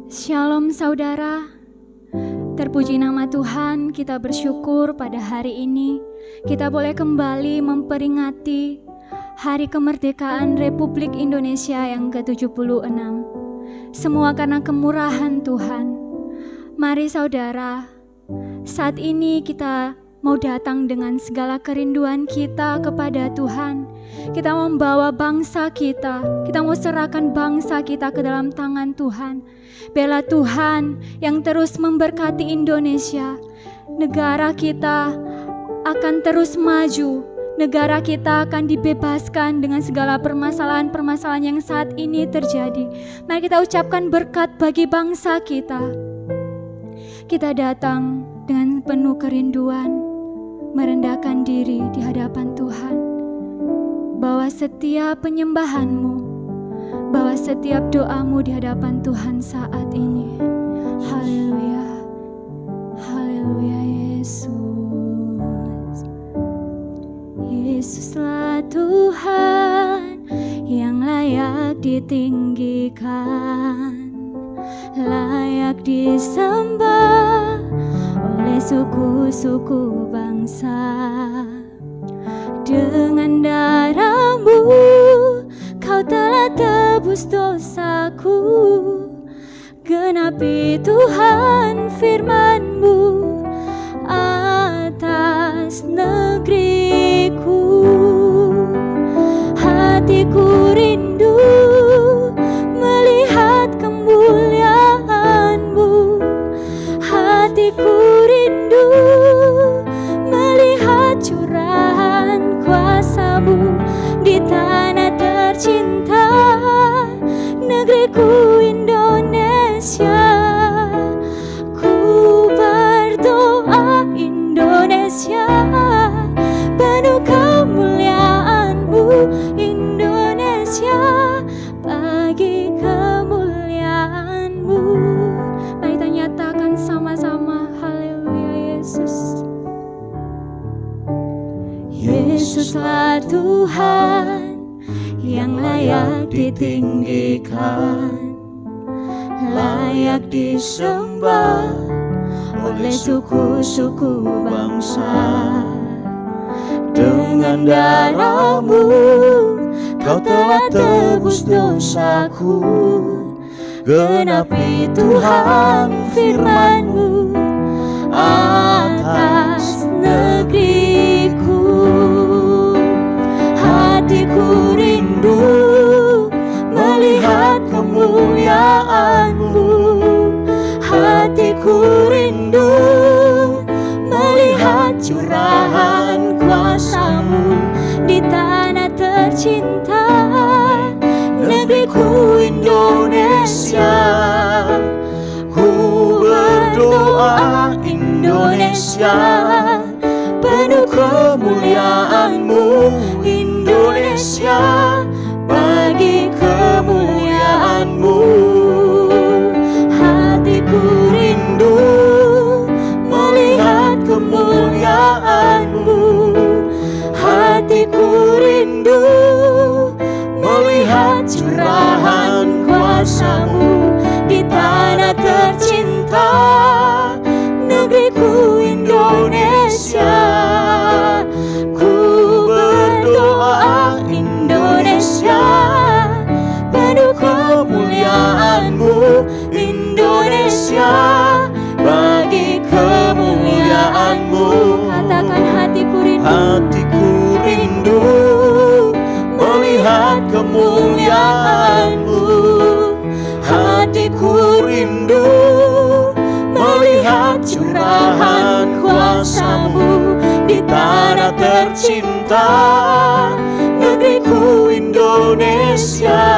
Shalom saudara, terpuji nama Tuhan. Kita bersyukur pada hari ini kita boleh kembali memperingati Hari Kemerdekaan Republik Indonesia yang ke-76. Semua karena kemurahan Tuhan. Mari saudara, saat ini kita mau datang dengan segala kerinduan kita kepada Tuhan. Kita membawa bangsa kita mau serahkan bangsa kita ke dalam tangan Tuhan. Biarlah Tuhan yang terus memberkati Indonesia. Negara kita akan terus maju. Negara kita akan dibebaskan dengan segala permasalahan-permasalahan yang saat ini terjadi. Mari kita ucapkan berkat bagi bangsa kita. Kita datang dengan penuh kerinduan, merendahkan diri di hadapan Tuhan. Bahwa setiap penyembahanmu, bahwa setiap doamu di hadapan Tuhan saat ini. Haleluya, haleluya Yesus. Yesuslah Tuhan yang layak ditinggikan, layak disembah oleh suku-suku bangsa. Dengan darah-Mu Kau telah tebus dosaku. Genapi Tuhan firman-Mu atas negeriku. Hatiku rindu melihat kemuliaan-Mu. Hatiku rindu melihat curahan kuasa-Mu di tanah tercinta, negeriku Indonesia. Ku berdoa Indonesia, penuh kemuliaan-Mu Indonesia, bagi kemuliaan-Mu. Mari kita nyatakan sama-sama, haleluya Yesus. Yesuslah Tuhan yang layak ditinggikan, layak disembah oleh suku-suku bangsa. Dengan darah-Mu Kau telah tebus dosaku. Genapi Tuhan firman-Mu atas negeriku. Hatiku rindu melihat kemuliaan-Mu. Hatiku rindu melihat curahan kuasa-Mu di tanah tercinta, negeriku Indonesia. Ku berdoa Indonesia, penuh kemuliaan-Mu Indonesia, bagi kemuliaan-Mu. Hatiku rindu melihat kemuliaan-Mu. Hatiku rindu melihat curahan kuasa-Mu di tanah tercinta, negeriku Indonesia. Ku berdoa Indonesia, penuh kemuliaan-Mu Indonesia, bagi kemuliaan-Mu. Katakan hatiku rindu melihat kemuliaan-Mu. Hatiku rindu melihat curahan kuasa-Mu di tanah tercinta, negeriku Indonesia.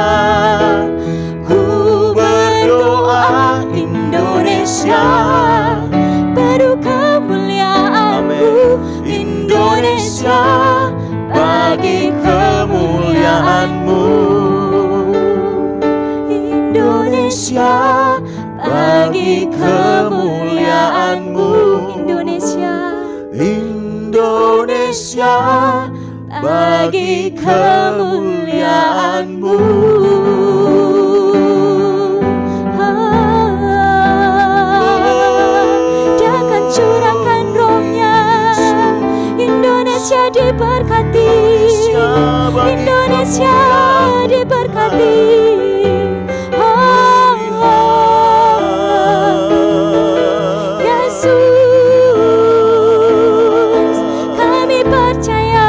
Ku berdoa Indonesia, penuh kemuliaan-Mu Indonesia, bagi kemuliaan-Mu. Indonesia, bagi kemuliaan-Mu. Indonesia, Indonesia, bagi kemuliaan-Mu. diberkati. Yesus, kami percaya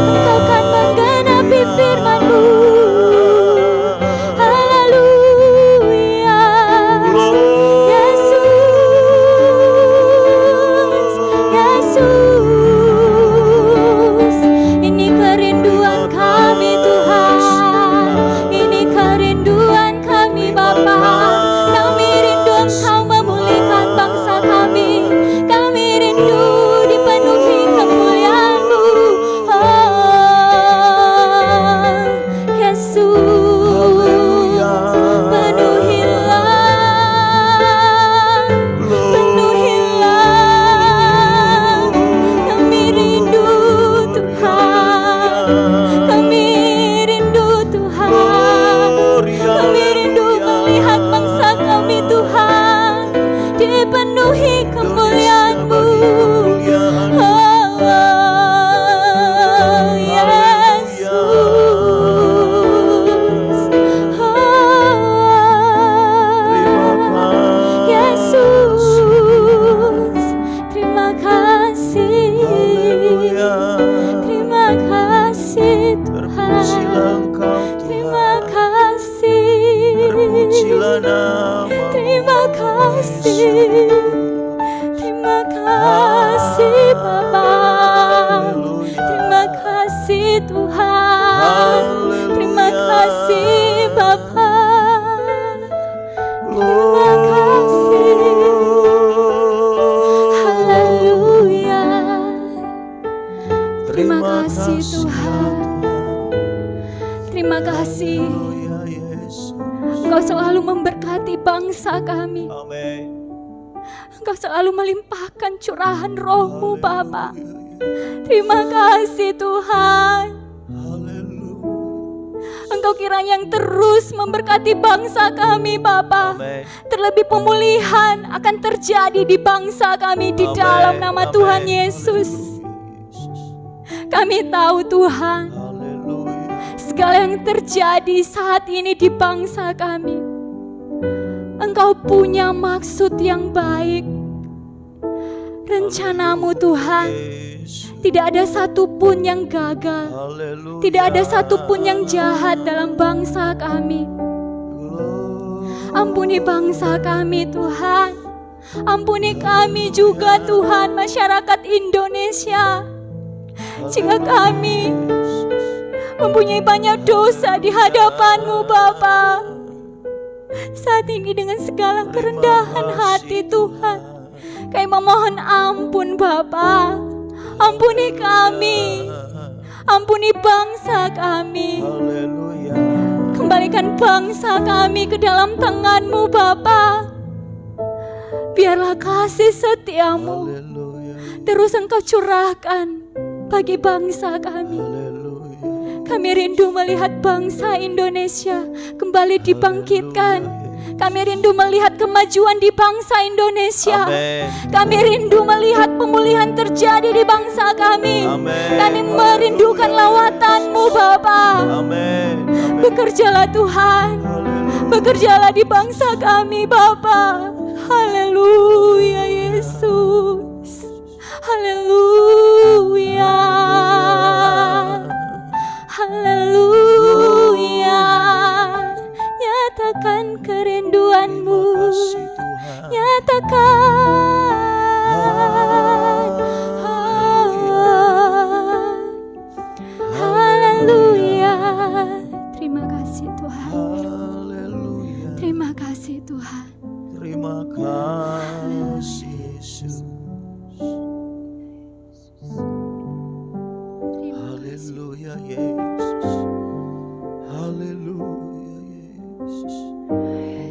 Engkau kan menggenapi firman-Mu. Haleluya. Yesus, Yesus, ini kerinduan kami Tuhan, ini kerinduan kami Bapa. Kami rindu Engkau memulihkan bangsa kami, kami rindu dipenuhi kemuliaan-Mu. Oh, Yesus, penuhilah, kami rindu Tuhan, kami rindu Tuhan, kami rindu melihat bangsa kami Tuhan dipenuhi kemuliaan-Mu. Oh, Yesus, Yesus, terima kasih, terima kasih Tuhan, terima kasih, terima kasih, terima kasih Bapa, terima kasih Tuhan, terima kasih Bapa, terima kasih. Haleluya. Terima kasih Tuhan, terima kasih. Engkau selalu memberkati bangsa kami. Engkau selalu melimpahkan curahan Roh-Mu Bapa. Terima kasih Tuhan. Engkau kiranya yang terus memberkati bangsa kami Bapa. Terlebih pemulihan akan terjadi di bangsa kami di dalam nama Tuhan Yesus. Kami tahu Tuhan, segala yang terjadi saat ini di bangsa kami, Engkau punya maksud yang baik. Rencana-Mu Tuhan, tidak ada satupun yang gagal, tidak ada satupun yang jahat dalam bangsa kami. Ampuni bangsa kami Tuhan, ampuni kami juga Tuhan, masyarakat Indonesia. Jika kami mempunyai banyak dosa di hadapan-Mu Bapa, saat ini dengan segala kerendahan hati Tuhan, kami memohon ampun Bapa. Ampuni kami, ampuni bangsa kami. Kembalikan bangsa kami ke dalam tangan-Mu Bapa. Biarlah kasih setia-Mu terus Engkau curahkan bagi bangsa kami. Kami rindu melihat bangsa Indonesia kembali dibangkitkan. Kami rindu melihat kemajuan di bangsa Indonesia. Kami rindu melihat pemulihan terjadi di bangsa kami. Kami merindukan lawatan-Mu Bapa. Bekerjalah Tuhan, bekerjalah di bangsa kami Bapa. Haleluya Yesus, haleluya, haleluya. Nyatakan kerinduan-Mu, nyatakan. Haleluya. Terima kasih Tuhan, terima kasih Tuhan, terima kasih Yesus. Haleluya Yesus, haleluya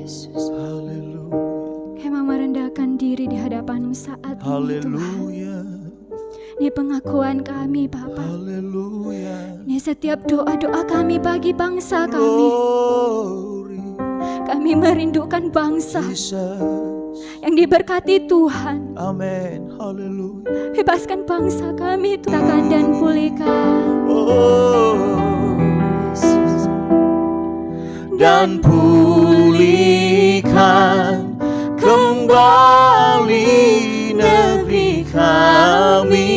Yesus, haleluya. Kami merendahkan diri di hadapan-Mu saat ini Tuhan. Ini pengakuan kami Bapa. Haleluya. Ini setiap doa-doa kami bagi bangsa kami. Kami merindukan bangsa yang diberkati Tuhan. Amin. Haleluya. Bebaskan bangsa kami, Tuhan, dan pulihkan. Oh. dan pulihkan kembali negeri kami.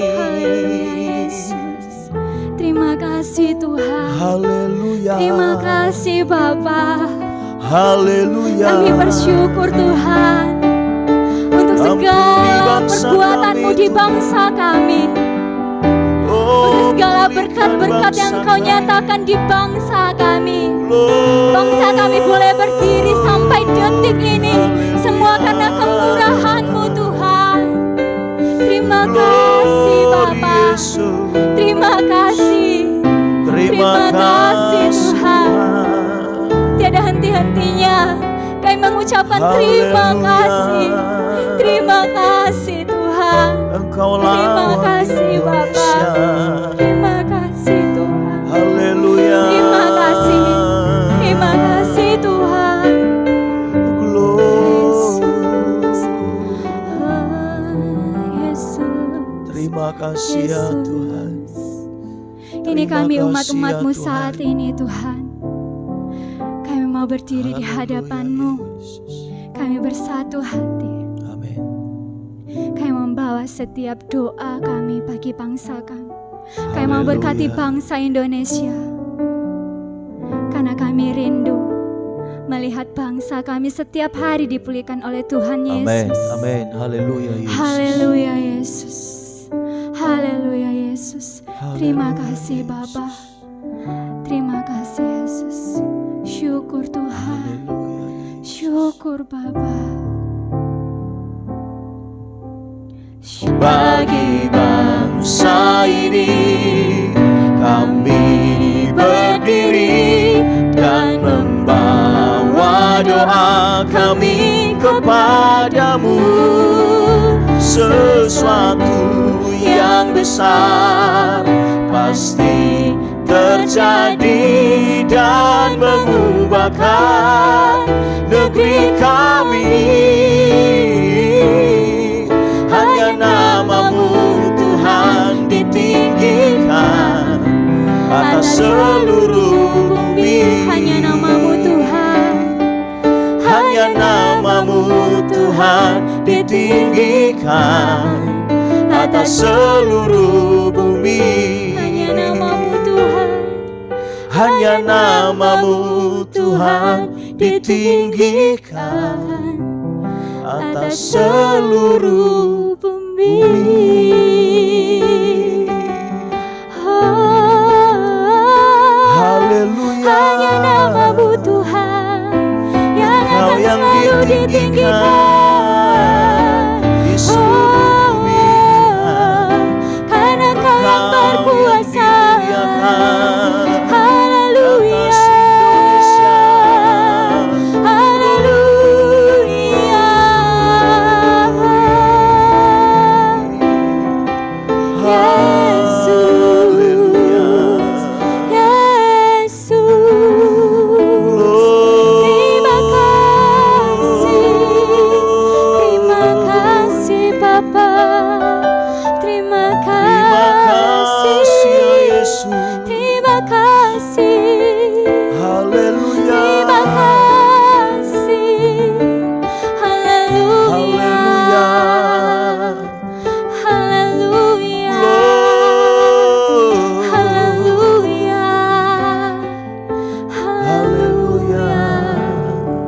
Haleluya Yesus. Terima kasih Tuhan. Haleluya. Terima kasih Bapa. Haleluya. Kami bersyukur Tuhan untuk segala perbuatan-Mu di bangsa kami. Untuk segala berkat-berkat yang Kau nyatakan di bangsa kami. Bangsa kami boleh berdiri sampai detik ini, semua karena kemurahan-Mu Tuhan. Terima kasih Bapa. Terima kasih. Terima kasih Tuhan. Tiada henti-hentinya kami mengucapkan terima kasih. Terima kasih Tuhan. Terima kasih Bapa. Terima kasih Tuhan. Haleluya. Terima kasih. Terima kasih Tuhan. Yesus. Yesus. Terima kasih ya Tuhan. Ini Terima kami kasih umat-umat-Mu ya Tuhan. saat ini Tuhan. Kami mau berdiri di hadapan-Mu. Kami bersatu hati. Amin. Kami membawa setiap doa kami bagi bangsa kami. Kami mau Haleluya. berkati bangsa Indonesia. Karena kami rindu melihat bangsa kami setiap hari dipulihkan oleh Tuhan Amin. Yesus. Amin. Haleluya Yesus. Haleluya Yesus. Haleluya Yesus. Terima Haleluya, kasih Yesus. Bapa. Terima kasih Yesus. Syukur Tuhan. Haleluya Yesus. Syukur Bapa. Bagi bangsa ini kami berdiri dan membawa doa kami kepadamu. Sesuatu yang besar pasti terjadi dan mengubahkan negeri kami. Hanya nama-Mu Tuhan ditinggikan atas seluruh bumi. Hanya nama-Mu Tuhan. Hanya nama-Mu Tuhan ditinggikan atas seluruh bumi. Hanya nama-Mu Tuhan. Hanya nama-Mu Tuhan ditinggikan atas seluruh bumi. Haleluya. Hanya nama-Mu Tuhan yang Kau akan yang selalu ditinggikan. di seluruh bumi. Karena Kau yang berkuasa. Haleluya. Atas Indonesia. Haleluya. Yesus. Yesus. Terima kasih. Terima kasih Bapa. Terima kasih. Yesus. Terima kasih. Haleluya. Terima kasih. Haleluya. Haleluya. Haleluya. Haleluya. Haleluya.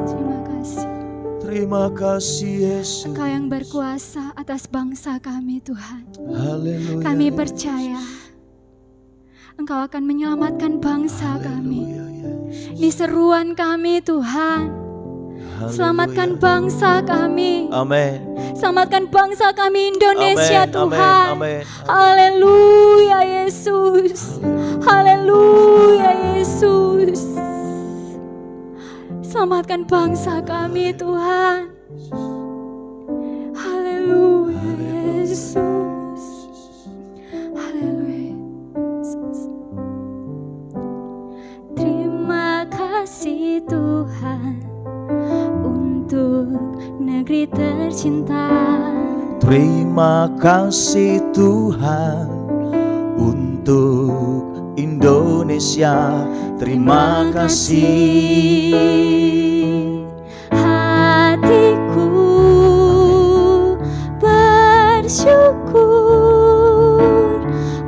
Terima kasih. Terima kasih Yesus. Engkau yang berkuasa atas bangsa kami Tuhan. Haleluya. Kami percaya Engkau akan menyelamatkan bangsa kami. Haleluya, Yesus. Ini seruan kami Tuhan. Haleluya. Selamatkan bangsa kami. Amin. Selamatkan bangsa kami Indonesia Amin, Tuhan. amin, amin. Haleluya Yesus. Haleluya Yesus. Selamatkan bangsa kami Tuhan. Haleluya Yesus. Haleluya Yesus. Terima kasih Tuhan untuk negeri tercinta. Terima kasih Tuhan untuk Indonesia, terima kasih. Hatiku bersyukur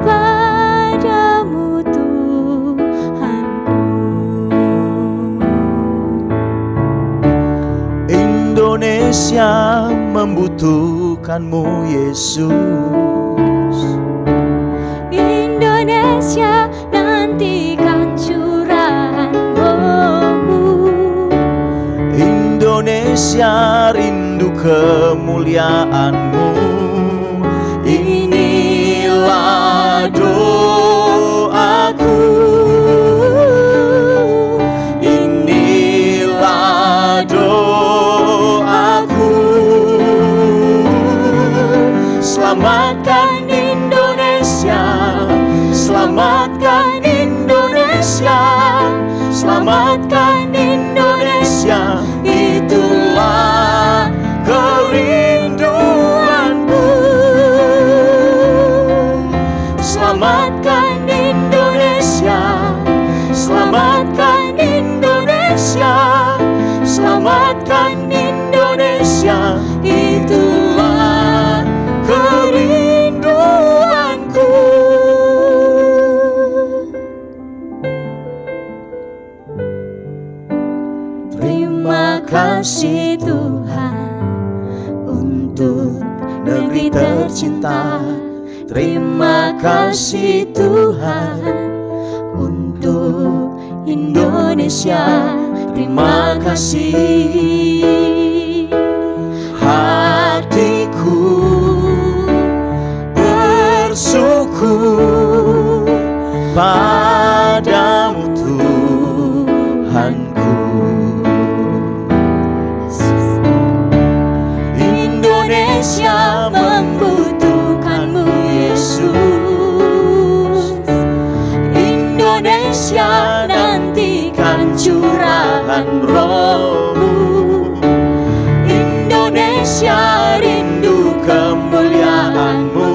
padamu Tuhanku. Indonesia membutuhkanmu Yesus. Indonesia nantikan curahan Roh-Mu. Indonesia rindu kemuliaan-Mu. Inilah doaku, inilah doaku. Selamatkan Indonesia, selamatkan Indonesia, selamatkan Indonesia. Itulah kerinduanku. Selamatkan Indonesia, selamatkan Indonesia, selamatkan Indonesia. Itulah kerinduanku. Terima kasih Tuhan untuk negeri tercinta. Terima kasih Tuhan untuk Indonesia. Terima kasih. Hatiku bersyukur padamu Tuhanku. Indonesia membutuhkanmu Yesus. Indonesia nantikan curahan Roh-Mu. Indonesia rindu kemuliaan-Mu.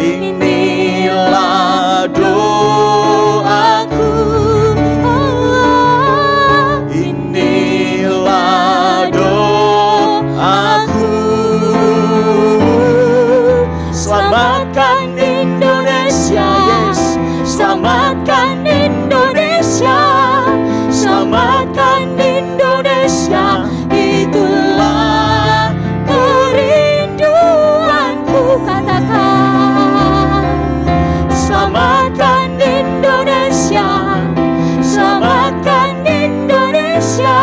Inilah doaku, inilah doaku. Selamatkan Indonesia, yes. Selamatkan Indonesia, selamatkan Indonesia. Itulah kerinduanku. Katakan, selamatkan Indonesia, selamatkan Indonesia,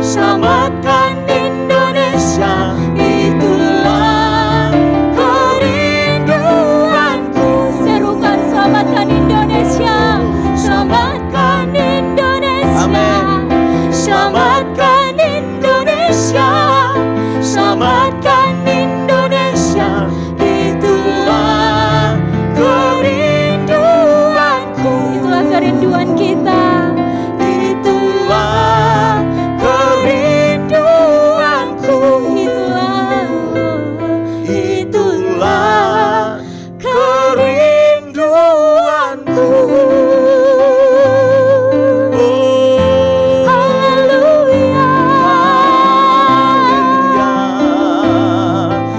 selamatkan Indonesia. Itulah kerinduanku. Serukan, selamatkan Indonesia, selamatkan Indonesia. Amen. Selamatkan Indonesia, selamatkan Indonesia. Itulah kerinduanku. Itulah kerinduan kita. Itulah kerinduanku. Itulah kerinduanku. Haleluya.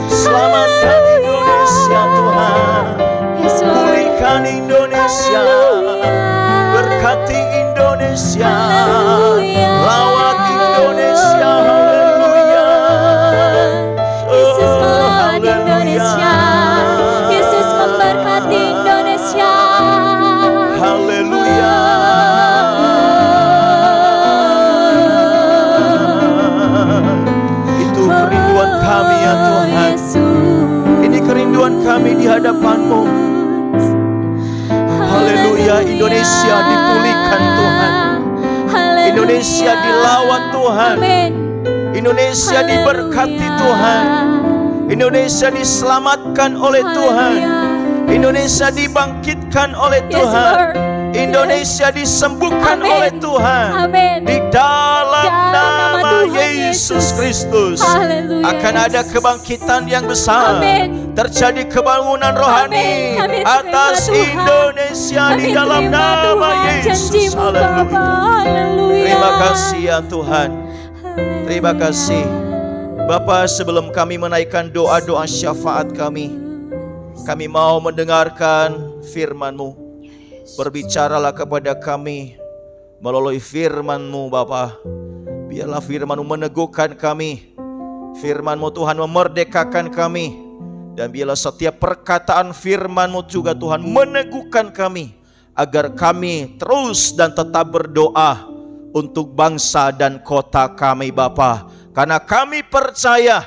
Selamatkan Indonesia Tuhan. Pulihkan Indonesia. Berkati Indonesia. Rawat Indonesia. Haleluya. Yesus melawat Indonesia. Yesus memberkati Indonesia. Haleluya. Itu kerinduan kami ya Tuhan. Ini kerinduan kami di hadapan-Mu. Haleluya. Indonesia dipulihkan Tuhan. Indonesia dilawat Tuhan. Indonesia diberkati Tuhan. Indonesia diselamatkan oleh Tuhan. Indonesia dibangkitkan oleh Tuhan. Indonesia disembuhkan Amin. oleh Tuhan. Amin. Di dalam nama Tuhan Yesus Kristus Haleluya, akan ada Yesus. kebangkitan yang besar. Amin. Terjadi kebangunan rohani Amin. Kami atas terima Tuhan. Indonesia di Kami dalam terima nama Tuhan Yesus. janji-Mu, Bapa. Haleluya. Haleluya. Terima kasih ya Tuhan. Terima Haleluya. kasih. Bapa, sebelum kami menaikkan doa-doa syafaat kami mau mendengarkan firman-Mu. Berbicaralah kepada kami melalui firman-Mu Bapa. Biarlah firman-Mu meneguhkan kami. Firman-Mu Tuhan memerdekakan kami. Dan biarlah setiap perkataan firman-Mu juga Tuhan meneguhkan kami. Agar kami terus dan tetap berdoa untuk bangsa dan kota kami Bapa. Karena kami percaya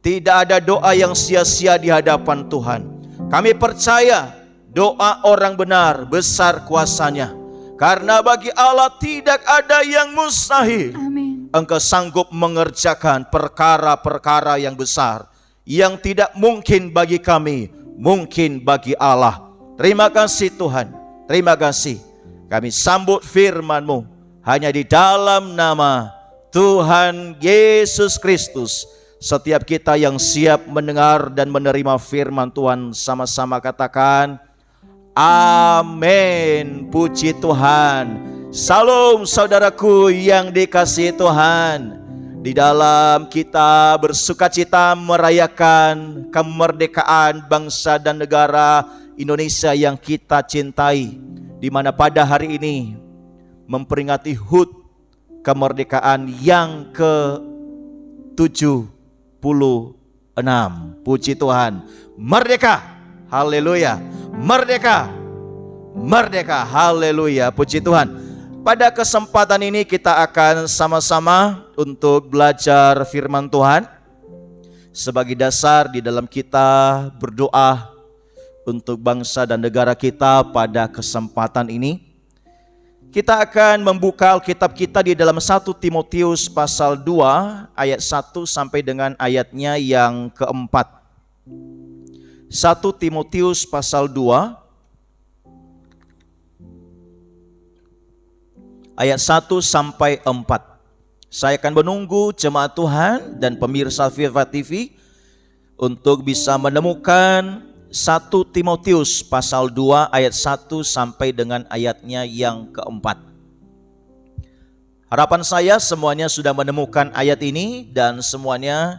tidak ada doa yang sia-sia di hadapan Tuhan. Kami percaya doa orang benar besar kuasanya. Karena bagi Allah tidak ada yang mustahil. Amin. Engkau sanggup mengerjakan perkara-perkara yang besar. Yang tidak mungkin bagi kami, mungkin bagi Allah. Terima kasih Tuhan. Terima kasih. Kami sambut firman-Mu hanya di dalam nama Tuhan Yesus Kristus. Setiap kita yang siap mendengar dan menerima firman Tuhan, sama-sama katakan amin. Puji Tuhan. Salam saudaraku yang dikasihi Tuhan. Di dalam kita bersukacita merayakan kemerdekaan bangsa dan negara Indonesia yang kita cintai, di mana pada hari ini memperingati HUT kemerdekaan yang ke-76. Puji Tuhan. Merdeka. Haleluya. Merdeka. Merdeka. Haleluya. Puji Tuhan. Pada kesempatan ini kita akan sama-sama untuk belajar firman Tuhan. Sebagai dasar di dalam kita berdoa untuk bangsa dan negara kita pada kesempatan ini. Kita akan membuka Alkitab kita di dalam 1 Timotius pasal 2 ayat 1 sampai dengan ayatnya yang keempat. 1 Timotius pasal 2 ayat 1 sampai 4. Saya akan menunggu jemaat Tuhan dan pemirsa Viva TV untuk bisa menemukan 1 Timotius pasal 2 ayat 1 sampai dengan ayatnya yang keempat. Harapan saya semuanya sudah menemukan ayat ini dan semuanya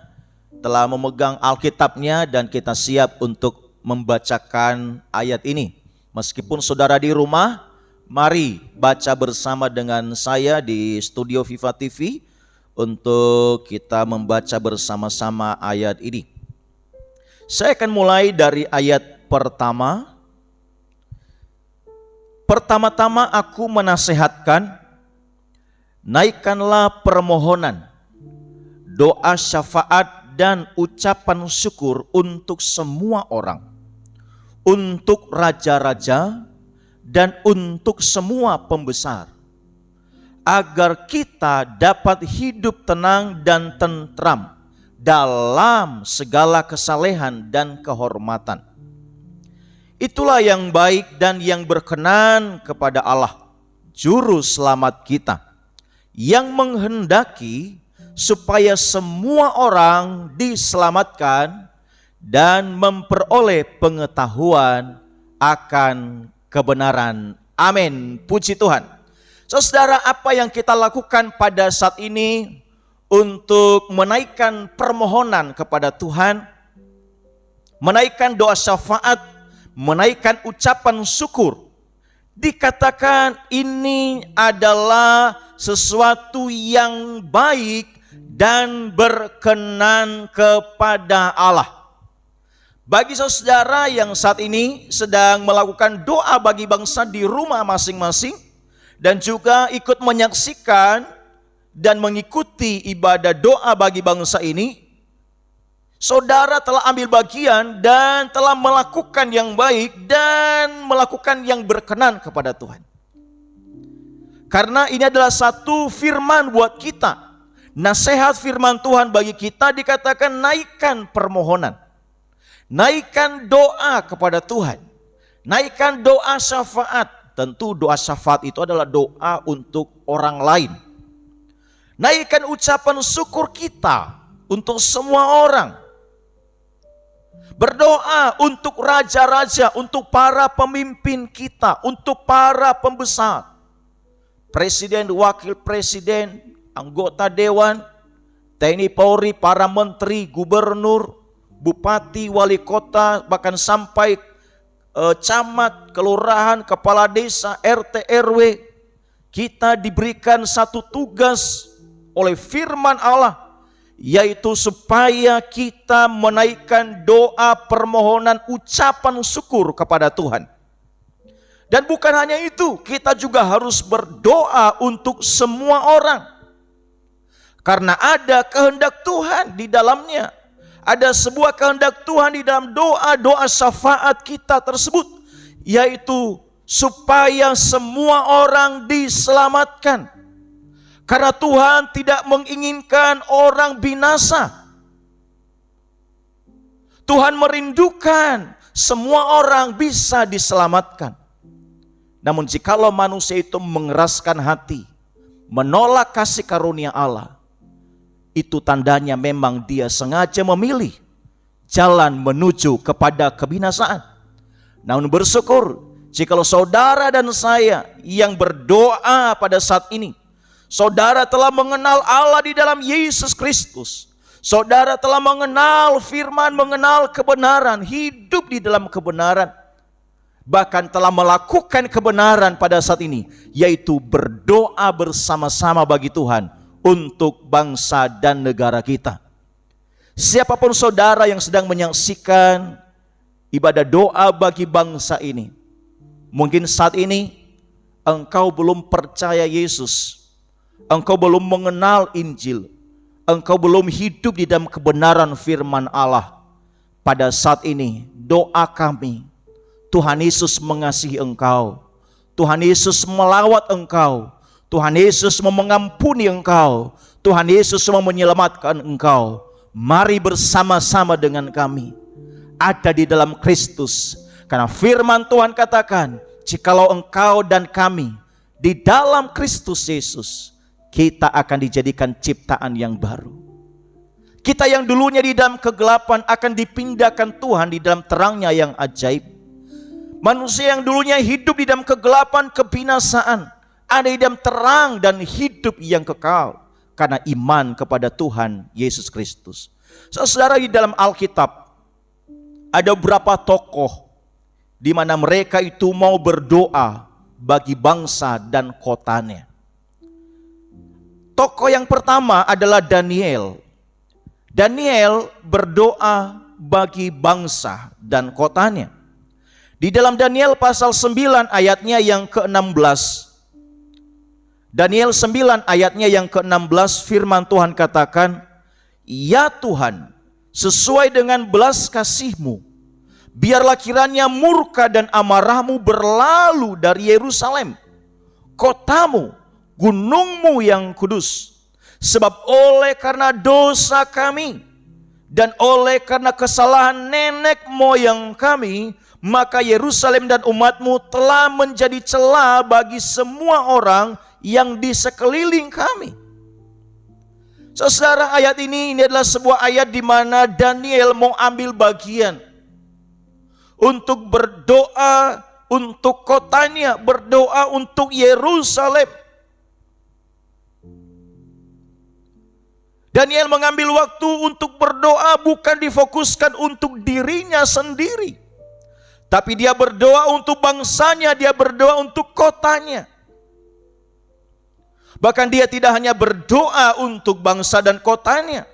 telah memegang Alkitabnya dan kita siap untuk membacakan ayat ini. Meskipun saudara di rumah, mari baca bersama dengan saya di studio Viva TV untuk kita membaca bersama-sama ayat ini. Saya akan mulai dari ayat pertama. Pertama-tama aku menasehatkan, naikkanlah permohonan, doa syafaat dan ucapan syukur untuk semua orang, untuk raja-raja dan untuk semua pembesar, agar kita dapat hidup tenang dan tentram dalam segala kesalehan dan kehormatan. Itulah yang baik dan yang berkenan kepada Allah, Juru Selamat kita, yang menghendaki supaya semua orang diselamatkan dan memperoleh pengetahuan akan kebenaran. Amin. Puji Tuhan. Saudara, apa yang kita lakukan pada saat ini untuk menaikkan permohonan kepada Tuhan, menaikkan doa syafaat, menaikkan ucapan syukur, dikatakan ini adalah sesuatu yang baik dan berkenan kepada Allah. Bagi saudara yang saat ini sedang melakukan doa bagi bangsa di rumah masing-masing dan juga ikut menyaksikan dan mengikuti ibadah doa bagi bangsa ini, saudara telah ambil bagian dan telah melakukan yang baik dan melakukan yang berkenan kepada Tuhan. Karena ini adalah satu firman buat kita, nasihat firman Tuhan bagi kita, dikatakan naikkan permohonan. Naikkan doa kepada Tuhan, naikkan doa syafaat, tentu doa syafaat itu adalah doa untuk orang lain. Naikkan ucapan syukur kita untuk semua orang. Berdoa untuk raja-raja, untuk para pemimpin kita, untuk para pembesar, presiden, wakil presiden, anggota dewan, TNI Polri, para menteri, gubernur, bupati, wali kota, bahkan sampai camat, kelurahan, kepala desa, RT, RW. Kita diberikan satu tugas oleh firman Allah, yaitu supaya kita menaikkan doa permohonan ucapan syukur kepada Tuhan. Dan bukan hanya itu, kita juga harus berdoa untuk semua orang. Karena ada kehendak Tuhan di dalamnya. Ada sebuah kehendak Tuhan di dalam doa-doa syafaat kita tersebut, yaitu supaya semua orang diselamatkan. Karena Tuhan tidak menginginkan orang binasa. Tuhan merindukan semua orang bisa diselamatkan. Namun jikalau manusia itu mengeraskan hati, menolak kasih karunia Allah, itu tandanya memang dia sengaja memilih jalan menuju kepada kebinasaan. Namun bersyukur jikalau saudara dan saya yang berdoa pada saat ini, saudara telah mengenal Allah di dalam Yesus Kristus. Saudara telah mengenal firman, mengenal kebenaran, hidup di dalam kebenaran. Bahkan telah melakukan kebenaran pada saat ini, yaitu berdoa bersama-sama bagi Tuhan untuk bangsa dan negara kita. Siapapun saudara yang sedang menyaksikan ibadah doa bagi bangsa ini, mungkin saat ini engkau belum percaya Yesus, engkau belum mengenal Injil, engkau belum hidup di dalam kebenaran firman Allah. Pada saat ini doa kami, Tuhan Yesus mengasihi engkau, Tuhan Yesus melawat engkau, Tuhan Yesus mau mengampuni engkau, Tuhan Yesus mau menyelamatkan engkau. Mari bersama-sama dengan kami ada di dalam Kristus. Karena firman Tuhan katakan, jikalau engkau dan kami di dalam Kristus Yesus, kita akan dijadikan ciptaan yang baru. Kita yang dulunya di dalam kegelapan akan dipindahkan Tuhan di dalam terangnya yang ajaib. Manusia yang dulunya hidup di dalam kegelapan, kebinasaan, ada di dalam terang dan hidup yang kekal karena iman kepada Tuhan Yesus Kristus. Saudara, di dalam Alkitab ada beberapa tokoh di mana mereka itu mau berdoa bagi bangsa dan kotanya. Tokoh yang pertama adalah Daniel. Daniel berdoa bagi bangsa dan kotanya. Di dalam Daniel pasal 9 ayatnya yang ke-16. Daniel 9 ayatnya yang ke-16, firman Tuhan katakan, ya Tuhan, sesuai dengan belas kasih-Mu, biarlah kiranya murka dan amarah-Mu berlalu dari Yerusalem, kotamu, gunung-Mu yang kudus. Sebab oleh karena dosa kami dan oleh karena kesalahan nenek moyang kami, maka Yerusalem dan umat-Mu telah menjadi celah bagi semua orang yang di sekeliling kami. Saudara, ayat ini adalah sebuah ayat di mana Daniel mau ambil bagian untuk berdoa untuk kotanya, berdoa untuk Yerusalem. Daniel mengambil waktu untuk berdoa, bukan difokuskan untuk dirinya sendiri, tapi dia berdoa untuk bangsanya, dia berdoa untuk kotanya. Bahkan dia tidak hanya berdoa untuk bangsa dan kotanya.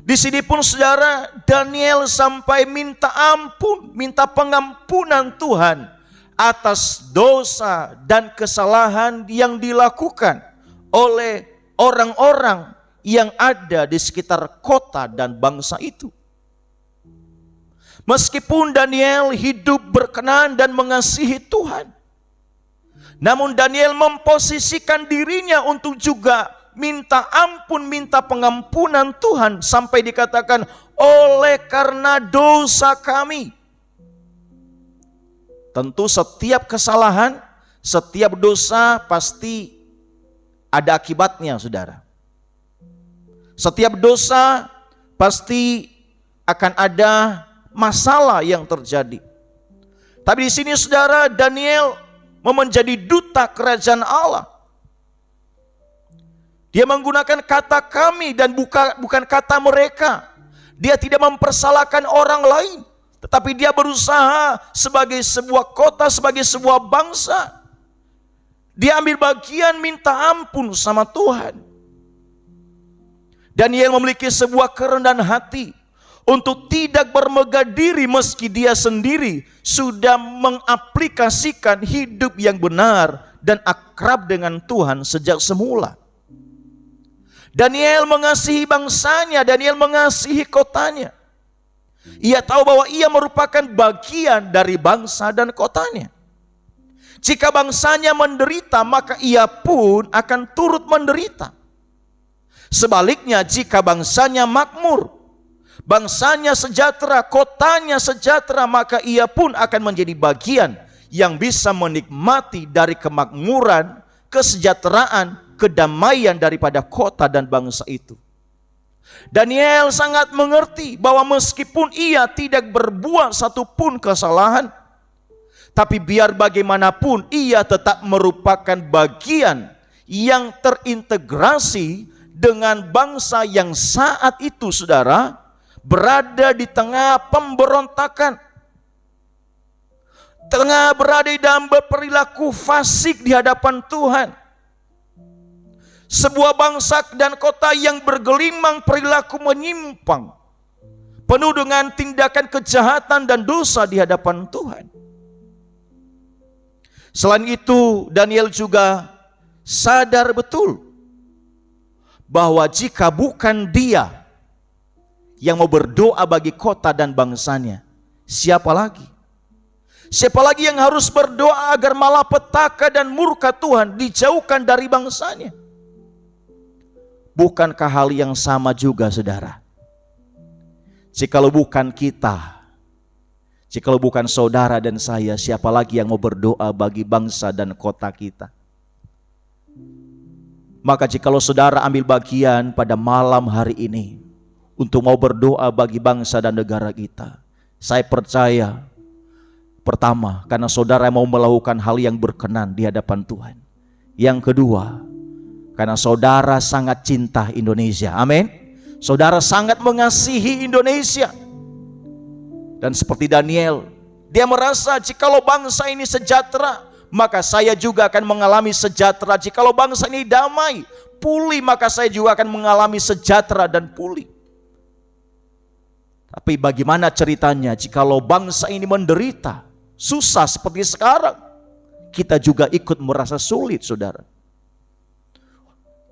Di sini pun saudara, Daniel sampai minta ampun, minta pengampunan Tuhan atas dosa dan kesalahan yang dilakukan oleh orang-orang yang ada di sekitar kota dan bangsa itu. Meskipun Daniel hidup berkenan dan mengasihi Tuhan, namun Daniel memposisikan dirinya untuk juga minta ampun, minta pengampunan Tuhan, sampai dikatakan oleh karena dosa kami. Tentu setiap kesalahan, setiap dosa pasti ada akibatnya, saudara. Setiap dosa pasti akan ada masalah yang terjadi. Tapi di sini saudara, Daniel menjadi duta kerajaan Allah. Dia menggunakan kata kami dan bukan kata mereka. Dia tidak mempersalahkan orang lain, tetapi dia berusaha sebagai sebuah kota, sebagai sebuah bangsa. Dia ambil bagian minta ampun sama Tuhan. Daniel memiliki sebuah kerendahan hati untuk tidak bermegah diri meski dia sendiri sudah mengaplikasikan hidup yang benar dan akrab dengan Tuhan sejak semula. Daniel mengasihi bangsanya, Daniel mengasihi kotanya. Ia tahu bahwa ia merupakan bagian dari bangsa dan kotanya. Jika bangsanya menderita, maka ia pun akan turut menderita. Sebaliknya, jika bangsanya makmur, bangsanya sejahtera, kotanya sejahtera, maka ia pun akan menjadi bagian yang bisa menikmati dari kemakmuran, kesejahteraan, kedamaian daripada kota dan bangsa itu. Daniel sangat mengerti bahwa meskipun ia tidak berbuat satupun kesalahan, tapi biar bagaimanapun ia tetap merupakan bagian yang terintegrasi dengan bangsa yang saat itu, saudara, berada di tengah pemberontakan, tengah berada di dalam berperilaku fasik di hadapan Tuhan. Sebuah bangsa dan kota yang bergelimang perilaku menyimpang, penuh dengan tindakan kejahatan dan dosa di hadapan Tuhan. Selain itu, Daniel juga sadar betul bahwa jika bukan dia yang mau berdoa bagi kota dan bangsanya, siapa lagi? Siapa lagi yang harus berdoa agar malapetaka dan murka Tuhan dijauhkan dari bangsanya? Bukankah hal yang sama juga, saudara? Jikalau bukan kita, jikalau bukan saudara dan saya, siapa lagi yang mau berdoa bagi bangsa dan kota kita? Maka jikalau saudara ambil bagian pada malam hari ini untuk mau berdoa bagi bangsa dan negara kita, saya percaya, pertama, karena saudara mau melakukan hal yang berkenan di hadapan Tuhan. Yang kedua, karena saudara sangat cinta Indonesia. Amin. Saudara sangat mengasihi Indonesia. Dan seperti Daniel, dia merasa jikalau bangsa ini sejahtera, maka saya juga akan mengalami sejahtera. Jikalau bangsa ini damai, pulih, maka saya juga akan mengalami sejahtera dan pulih. Tapi bagaimana ceritanya jikalau bangsa ini menderita, susah seperti sekarang? Kita juga ikut merasa sulit, saudara.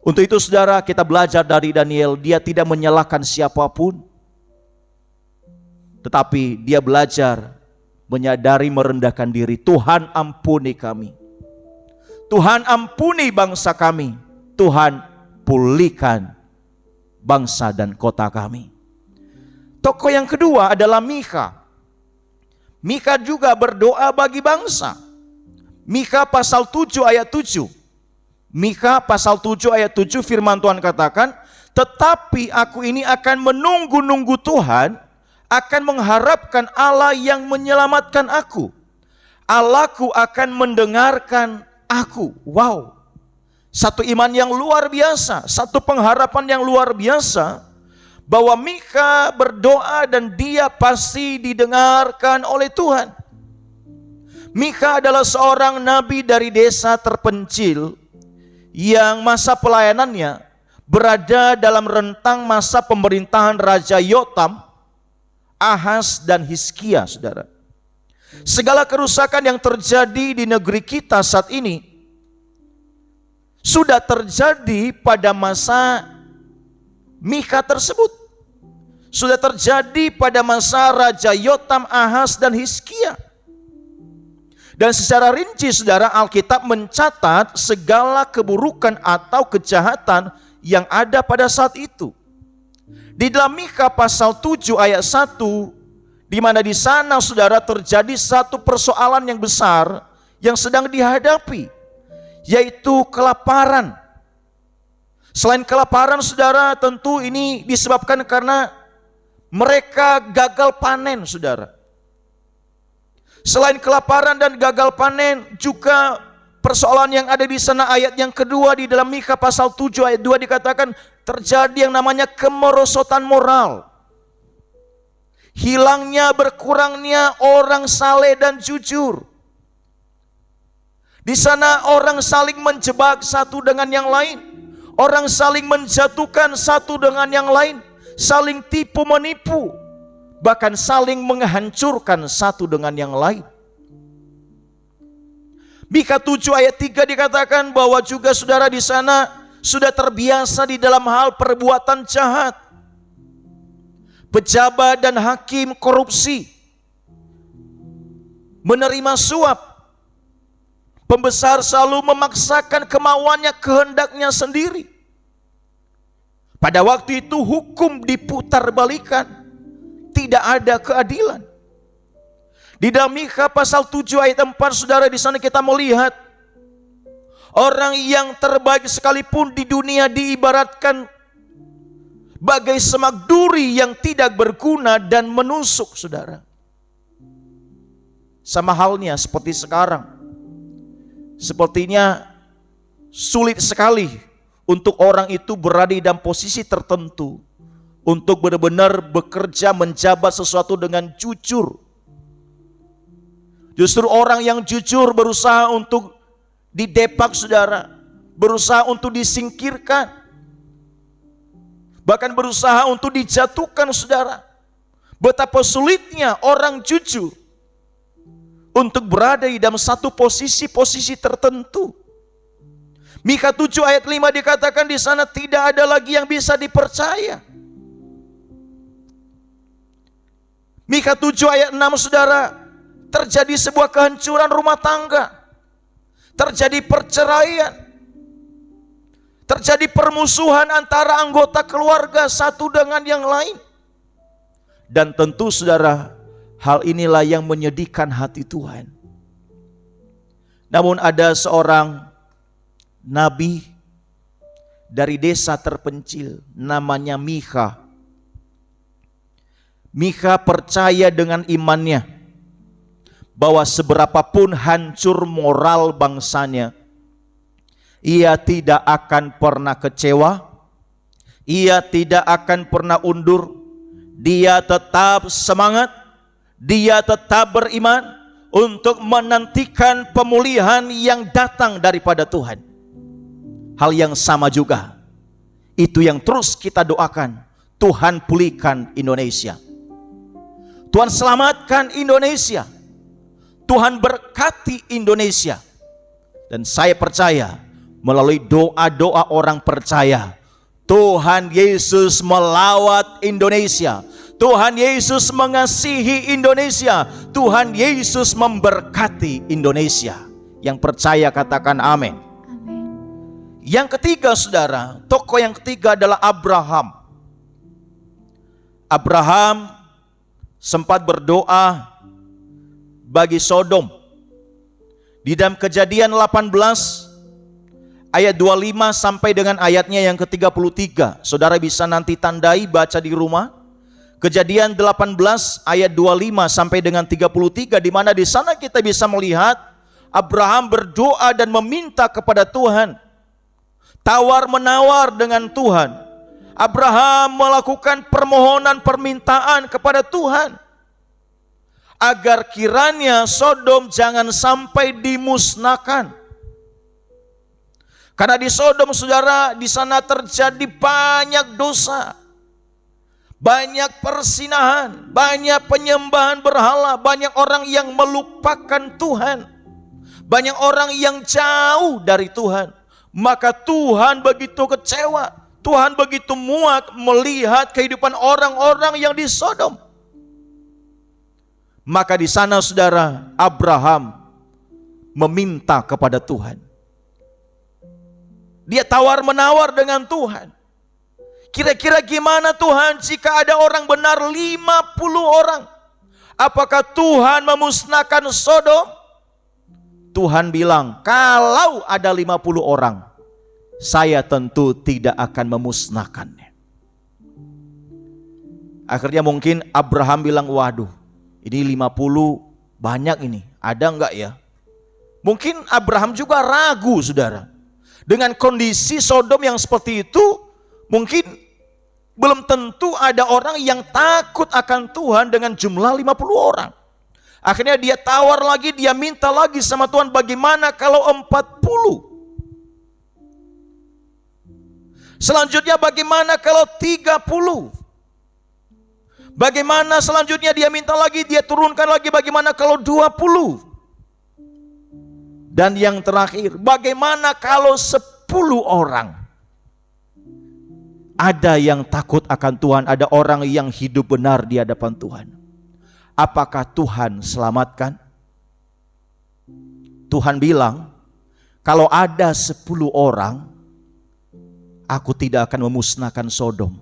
Untuk itu saudara, kita belajar dari Daniel, dia tidak menyalahkan siapapun, tetapi dia belajar menyadari, merendahkan diri. Tuhan ampuni kami, Tuhan ampuni bangsa kami, Tuhan pulihkan bangsa dan kota kami. Tokoh yang kedua adalah Mika. Mika juga berdoa bagi bangsa. Mika pasal 7 ayat 7. Mika pasal 7 ayat 7 firman Tuhan katakan, tetapi aku ini akan menunggu-nunggu Tuhan, akan mengharapkan Allah yang menyelamatkan aku. Allahku akan mendengarkan aku. Wow, satu iman yang luar biasa, satu pengharapan yang luar biasa, bahwa Mika berdoa dan dia pasti didengarkan oleh Tuhan. Mika adalah seorang nabi dari desa terpencil yang masa pelayanannya berada dalam rentang masa pemerintahan Raja Yotam, Ahaz dan Hizkia, saudara. Segala kerusakan yang terjadi di negeri kita saat ini sudah terjadi pada masa Mika tersebut. Sudah terjadi pada masa Raja Yotam, Ahaz dan Hizkia. Dan secara rinci saudara, Alkitab mencatat segala keburukan atau kejahatan yang ada pada saat itu. Di dalam Mika pasal 7 ayat 1 di mana di sana saudara terjadi satu persoalan yang besar yang sedang dihadapi, yaitu kelaparan. Selain kelaparan saudara, tentu ini disebabkan karena mereka gagal panen saudara. Selain kelaparan dan gagal panen, juga persoalan yang ada di sana ayat yang kedua di dalam Mikha pasal 7 ayat 2 dikatakan terjadi yang namanya kemerosotan moral. Hilangnya, berkurangnya orang saleh dan jujur. Di sana orang saling menjebak satu dengan yang lain. Orang saling menjatuhkan satu dengan yang lain, saling tipu menipu, bahkan saling menghancurkan satu dengan yang lain. Mikha 7 ayat 3 dikatakan bahwa juga saudara di sana sudah terbiasa di dalam hal perbuatan jahat. Pejabat dan hakim korupsi, menerima suap. Pembesar selalu memaksakan kemauannya, kehendaknya sendiri. Pada waktu itu hukum diputarbalikan, tidak ada keadilan. Di dalam Mikha pasal 7 ayat 4 saudara, di sana kita melihat orang yang terbaik sekalipun di dunia diibaratkan bagai semak duri yang tidak berguna dan menusuk saudara. Sama halnya seperti sekarang. Sepertinya sulit sekali untuk orang itu berada di dalam posisi tertentu untuk benar-benar bekerja menjabat sesuatu dengan jujur. Justru orang yang jujur berusaha untuk didepak saudara, berusaha untuk disingkirkan, bahkan berusaha untuk dijatuhkan saudara. Betapa sulitnya orang jujur untuk berada di dalam satu posisi-posisi tertentu. Mikha 7 ayat 5 dikatakan di sana tidak ada lagi yang bisa dipercaya. Mikha 7 ayat 6 saudara, terjadi sebuah kehancuran rumah tangga, terjadi perceraian, terjadi permusuhan antara anggota keluarga satu dengan yang lain. Dan tentu saudara, hal inilah yang menyedihkan hati Tuhan. Namun ada seorang nabi dari desa terpencil namanya Mikha. Mikha percaya dengan imannya bahwa seberapapun hancur moral bangsanya, ia tidak akan pernah kecewa, ia tidak akan pernah undur, dia tetap semangat, dia tetap beriman untuk menantikan pemulihan yang datang daripada Tuhan. Hal yang sama juga, itu yang terus kita doakan. Tuhan pulihkan Indonesia, Tuhan selamatkan Indonesia, Tuhan berkati Indonesia. Dan saya percaya melalui doa-doa orang percaya, Tuhan Yesus melawat Indonesia, Tuhan Yesus mengasihi Indonesia, Tuhan Yesus memberkati Indonesia. Yang percaya katakan amin. Amin. Yang ketiga saudara, tokoh yang ketiga adalah Abraham. Abraham sempat berdoa bagi Sodom. Di dalam Kejadian 18 ayat 25 sampai dengan ayatnya yang ke-33. Saudara bisa nanti tandai, baca di rumah. Kejadian 18 ayat 25 sampai dengan 33, di mana di sana kita bisa melihat Abraham berdoa dan meminta kepada Tuhan. Tawar menawar dengan Tuhan. Abraham melakukan permohonan permintaan kepada Tuhan agar kiranya Sodom jangan sampai dimusnahkan. Karena di Sodom saudara, di sana terjadi banyak dosa, banyak persinahan, banyak penyembahan berhala, banyak orang yang melupakan Tuhan, banyak orang yang jauh dari Tuhan. Maka Tuhan begitu kecewa, Tuhan begitu muak melihat kehidupan orang-orang yang di Sodom. Maka di sana saudara, Abraham meminta kepada Tuhan. Dia tawar menawar dengan Tuhan. Kira-kira gimana Tuhan jika ada orang benar 50 orang, Apakah Tuhan memusnahkan Sodom? Tuhan bilang, kalau ada 50 orang, saya tentu tidak akan memusnahkannya. Akhirnya mungkin Abraham bilang, waduh, ini 50 banyak ini, ada enggak ya? Mungkin Abraham juga ragu, saudara. Dengan kondisi Sodom yang seperti itu, mungkin belum tentu ada orang yang takut akan Tuhan dengan jumlah 50 orang. Akhirnya dia tawar lagi, dia minta lagi sama Tuhan, bagaimana kalau 40? Selanjutnya bagaimana kalau 30? Bagaimana selanjutnya dia minta lagi, dia turunkan lagi, bagaimana kalau 20? Dan yang terakhir, bagaimana kalau 10 orang? Ada yang takut akan Tuhan, ada orang yang hidup benar di hadapan Tuhan. Apakah Tuhan selamatkan? Tuhan bilang, kalau ada 10 orang, aku tidak akan memusnahkan Sodom.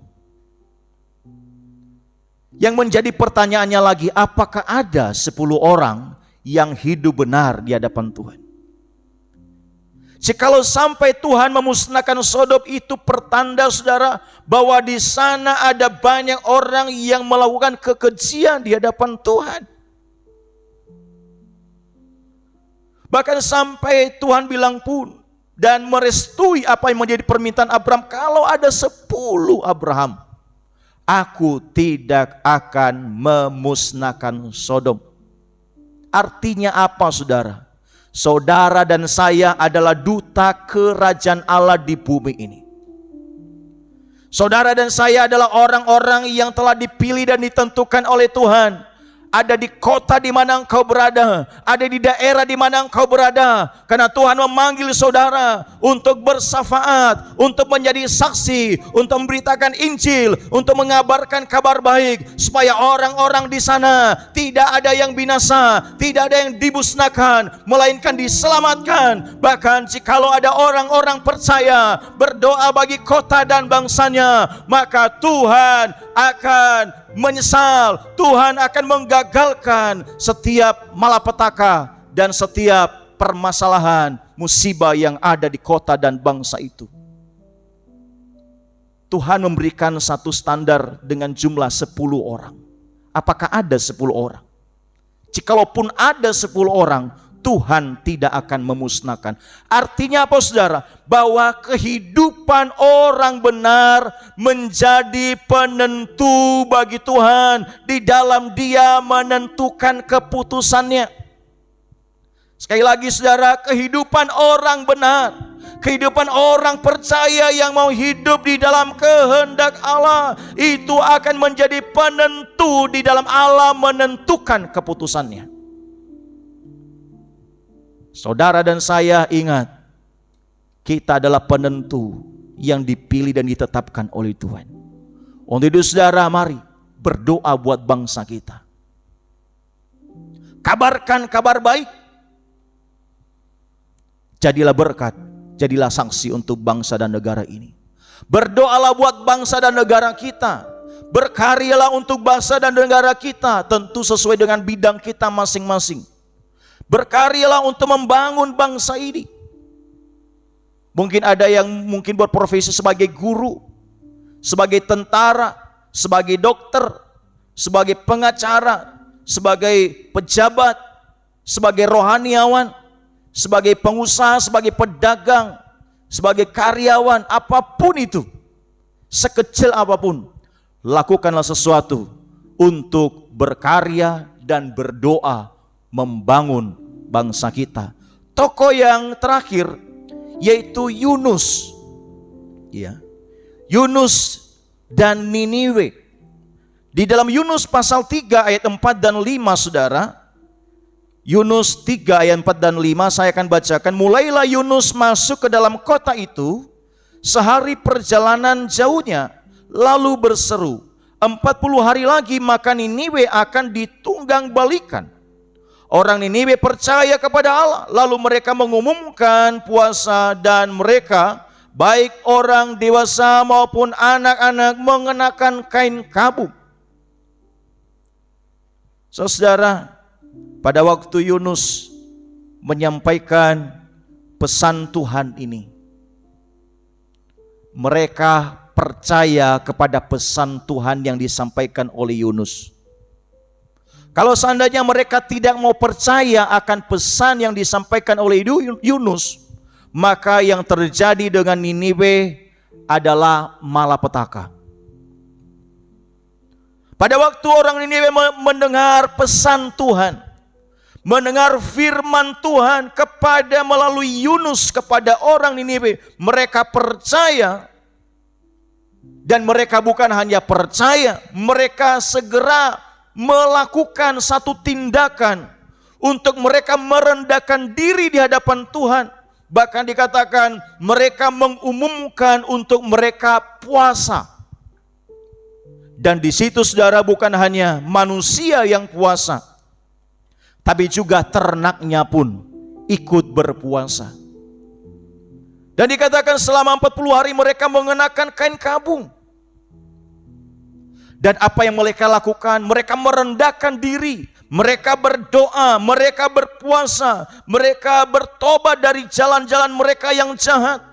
Yang menjadi pertanyaannya lagi, apakah ada 10 orang yang hidup benar di hadapan Tuhan? Jikalau sampai Tuhan memusnahkan Sodom, itu pertanda, saudara, bahwa di sana ada banyak orang yang melakukan kekejian di hadapan Tuhan. Bahkan sampai Tuhan bilang pun dan merestui apa yang menjadi permintaan Abraham, kalau ada 10 Abraham, aku tidak akan memusnahkan Sodom. Artinya apa, saudara? Saudara dan saya adalah duta kerajaan Allah di bumi ini. Saudara dan saya adalah orang-orang yang telah dipilih dan ditentukan oleh Tuhan. Ada di kota di mana engkau berada, ada di daerah di mana engkau berada, karena Tuhan memanggil saudara untuk bersyafaat, untuk menjadi saksi, untuk memberitakan Injil, untuk mengabarkan kabar baik, supaya orang-orang di sana tidak ada yang binasa, tidak ada yang dimusnahkan, melainkan diselamatkan. Bahkan jikalau ada orang-orang percaya berdoa bagi kota dan bangsanya, maka Tuhan akan menyesal, Tuhan akan menggagalkan setiap malapetaka dan setiap permasalahan, musibah yang ada di kota dan bangsa itu. Tuhan memberikan satu standar dengan jumlah 10 orang. Apakah ada 10 orang? Jikalaupun ada 10 orang, Tuhan tidak akan memusnahkan. Artinya apa, saudara? Bahwa kehidupan orang benar menjadi penentu bagi Tuhan. Di dalam dia menentukan keputusannya. Sekali lagi, saudara, kehidupan orang benar, kehidupan orang percaya yang mau hidup di dalam kehendak Allah, itu akan menjadi penentu di dalam Allah menentukan keputusannya. Saudara dan saya ingat, kita adalah penentu yang dipilih dan ditetapkan oleh Tuhan. Untuk itu, saudara, mari berdoa buat bangsa kita. Kabarkan kabar baik. Jadilah berkat, jadilah saksi untuk bangsa dan negara ini. Berdoalah buat bangsa dan negara kita. Berkaryalah untuk bangsa dan negara kita, tentu sesuai dengan bidang kita masing-masing. Berkaryalah untuk membangun bangsa ini. Mungkin ada yang mungkin berprofesi sebagai guru, sebagai tentara, sebagai dokter, sebagai pengacara, sebagai pejabat, sebagai rohaniawan, sebagai pengusaha, sebagai pedagang, sebagai karyawan, apapun itu, sekecil apapun, lakukanlah sesuatu untuk berkarya dan berdoa membangun bangsa kita. Tokoh yang terakhir yaitu Yunus. Ya. Yunus dan Niniwe. Di dalam Yunus pasal 3 ayat 4 dan 5, saudara. Yunus 3 ayat 4 dan 5 saya akan bacakan. Mulailah Yunus masuk ke dalam kota itu, sehari perjalanan jauhnya, lalu berseru, 40 hari lagi maka Niniwe akan ditunggang balikan. Orang Niniwe percaya kepada Allah, lalu mereka mengumumkan puasa dan mereka, baik orang dewasa maupun anak-anak, mengenakan kain kabung. Saudara, pada waktu Yunus menyampaikan pesan Tuhan ini, mereka percaya kepada pesan Tuhan yang disampaikan oleh Yunus. Kalau seandainya mereka tidak mau percaya akan pesan yang disampaikan oleh Yunus, maka yang terjadi dengan Niniwe adalah malapetaka. Pada waktu orang Niniwe mendengar pesan Tuhan, mendengar firman Tuhan kepada melalui Yunus kepada orang Niniwe, mereka percaya. Dan mereka bukan hanya percaya, mereka segera melakukan satu tindakan untuk mereka merendahkan diri di hadapan Tuhan. Bahkan dikatakan mereka mengumumkan untuk mereka puasa. Dan di situ saudara, bukan hanya manusia yang puasa, tapi juga ternaknya pun ikut berpuasa. Dan dikatakan selama 40 hari mereka mengenakan kain kabung. Dan apa yang mereka lakukan? Mereka merendahkan diri, mereka berdoa, mereka berpuasa, mereka bertobat dari jalan-jalan mereka yang jahat.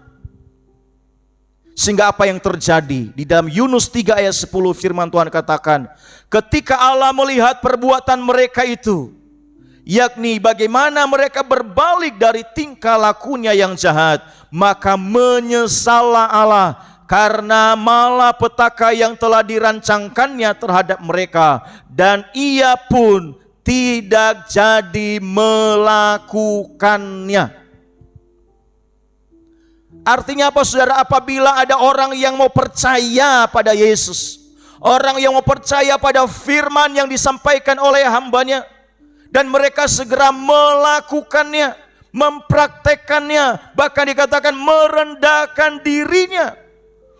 Sehingga apa yang terjadi? Di dalam Yunus 3 ayat 10 firman Tuhan katakan, ketika Allah melihat perbuatan mereka itu, yakni bagaimana mereka berbalik dari tingkah lakunya yang jahat, maka menyesallah Allah karena malapetaka yang telah dirancangkannya terhadap mereka, dan ia pun tidak jadi melakukannya. Artinya apa saudara? Apabila ada orang yang mau percaya pada Yesus, orang yang mau percaya pada firman yang disampaikan oleh hambanya, dan mereka segera melakukannya, mempraktekannya, bahkan dikatakan merendahkan dirinya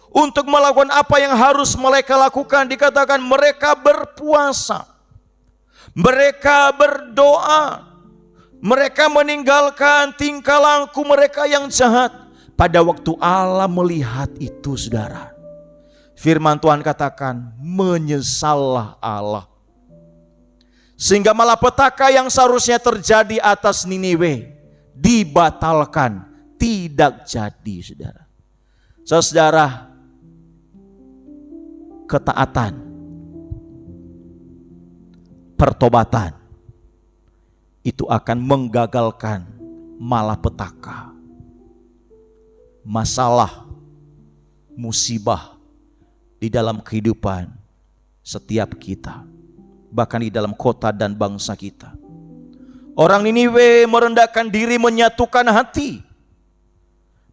untuk melakukan apa yang harus mereka lakukan. Dikatakan mereka berpuasa, mereka berdoa, mereka meninggalkan tingkah laku mereka yang jahat. Pada waktu Allah melihat itu saudara, firman Tuhan katakan menyesallah Allah. Sehingga malapetaka yang seharusnya terjadi atas Niniwe dibatalkan, tidak jadi saudara. Saudara, ketaatan, pertobatan itu akan menggagalkan malapetaka, masalah, musibah di dalam kehidupan setiap kita, bahkan di dalam kota dan bangsa kita. Orang Niniwe merendahkan diri, menyatukan hati.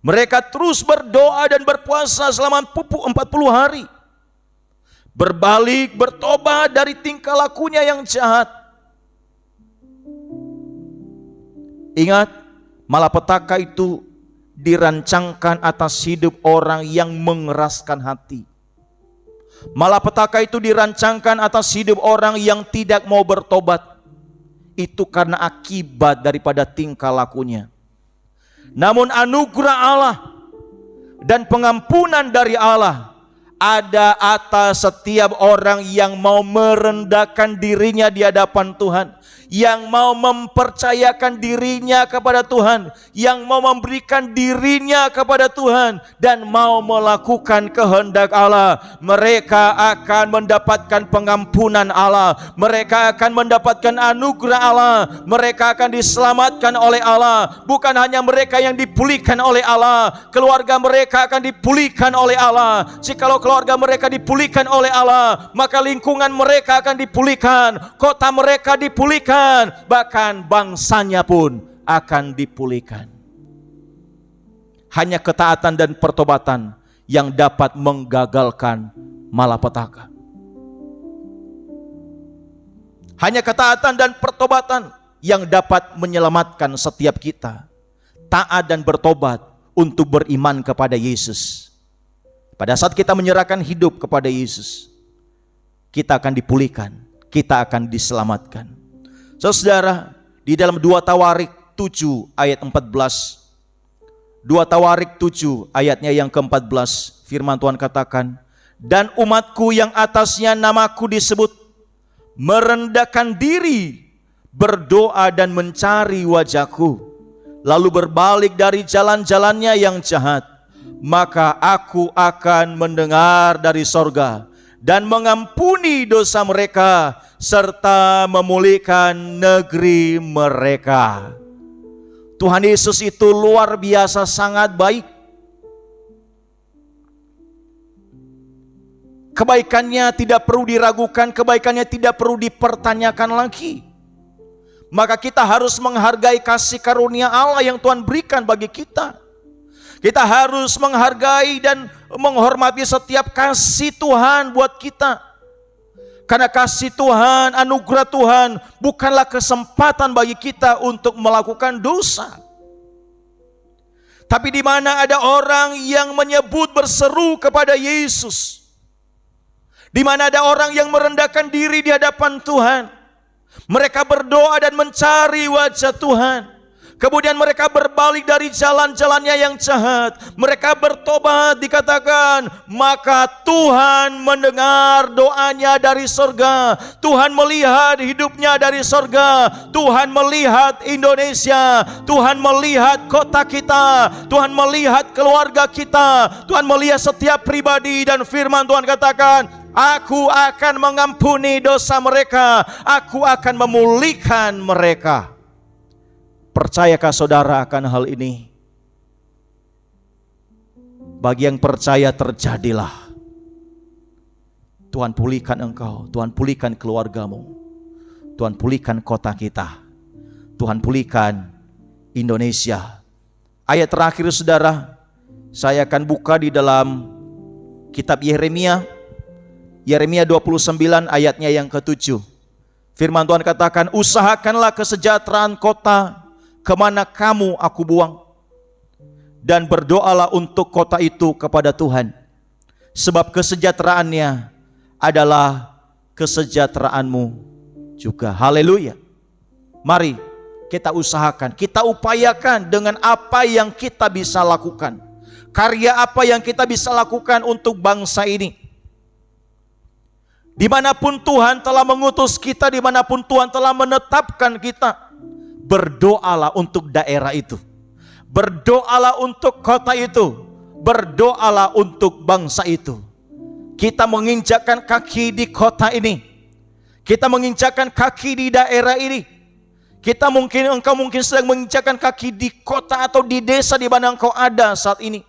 Mereka terus berdoa dan berpuasa selama 40 hari. Berbalik, bertobat dari tingkah lakunya yang jahat. Ingat, malapetaka itu dirancangkan atas hidup orang yang mengeraskan hati. Malapetaka itu dirancangkan atas hidup orang yang tidak mau bertobat. Itu karena akibat daripada tingkah lakunya. Namun anugerah Allah dan pengampunan dari Allah ada atas setiap orang yang mau merendahkan dirinya di hadapan Tuhan, yang mau mempercayakan dirinya kepada Tuhan, yang mau memberikan dirinya kepada Tuhan, dan mau melakukan kehendak Allah. Mereka akan mendapatkan pengampunan Allah, mereka akan mendapatkan anugerah Allah, mereka akan diselamatkan oleh Allah. Bukan hanya mereka yang dipulihkan oleh Allah, keluarga mereka akan dipulihkan oleh Allah. Jikalau keluarga mereka dipulihkan oleh Allah, maka lingkungan mereka akan dipulihkan, kota mereka dipulihkan, bahkan bangsanya pun akan dipulihkan. Hanya ketaatan dan pertobatan yang dapat menggagalkan malapetaka. Hanya ketaatan dan pertobatan yang dapat menyelamatkan setiap kita. Taat dan bertobat untuk beriman kepada Yesus. Pada saat kita menyerahkan hidup kepada Yesus, kita akan dipulihkan, kita akan diselamatkan. Saudara, di dalam 2 Tawarik 7 ayat 14, 2 Tawarik 7 ayatnya yang ke-14, firman Tuhan katakan, dan umatku yang atasnya namaku disebut, merendahkan diri, berdoa dan mencari wajahku, lalu berbalik dari jalan-jalannya yang jahat, maka aku akan mendengar dari sorga dan mengampuni dosa mereka serta memulihkan negeri mereka. Tuhan Yesus itu luar biasa sangat baik. Kebaikannya tidak perlu diragukan, kebaikannya tidak perlu dipertanyakan lagi. Maka kita harus menghargai kasih karunia Allah yang Tuhan berikan bagi kita. Kita harus menghargai dan menghormati setiap kasih Tuhan buat kita. Karena kasih Tuhan, anugerah Tuhan bukanlah kesempatan bagi kita untuk melakukan dosa. Tapi di mana ada orang yang menyebut berseru kepada Yesus, di mana ada orang yang merendahkan diri di hadapan Tuhan, mereka berdoa dan mencari wajah Tuhan, kemudian mereka berbalik dari jalan-jalannya yang jahat, mereka bertobat, dikatakan maka Tuhan mendengar doanya dari sorga. Tuhan melihat hidupnya dari sorga. Tuhan melihat Indonesia, Tuhan melihat kota kita, Tuhan melihat keluarga kita, Tuhan melihat setiap pribadi. Dan firman Tuhan katakan, aku akan mengampuni dosa mereka, aku akan memulihkan mereka. Percayakah saudara akan hal ini? Bagi yang percaya, terjadilah. Tuhan pulihkan engkau, Tuhan pulihkan keluargamu, Tuhan pulihkan kota kita, Tuhan pulihkan Indonesia. Ayat terakhir saudara, saya akan buka di dalam kitab Yeremia 29 ayatnya yang ke-7. Firman Tuhan katakan, usahakanlah kesejahteraan kota kemana kamu aku buang, dan berdoalah untuk kota itu kepada Tuhan, sebab kesejahteraannya adalah kesejahteraanmu juga. Haleluya. Mari kita usahakan, kita upayakan dengan apa yang kita bisa lakukan, karya apa yang kita bisa lakukan untuk bangsa ini. Dimanapun Tuhan telah mengutus kita, dimanapun Tuhan telah menetapkan kita, berdoalah untuk daerah itu, berdoalah untuk kota itu, berdoalah untuk bangsa itu. Kita menginjakkan kaki di kota ini, kita menginjakkan kaki di daerah ini. Engkau mungkin sedang menginjakkan kaki di kota atau di desa di mana engkau ada saat ini.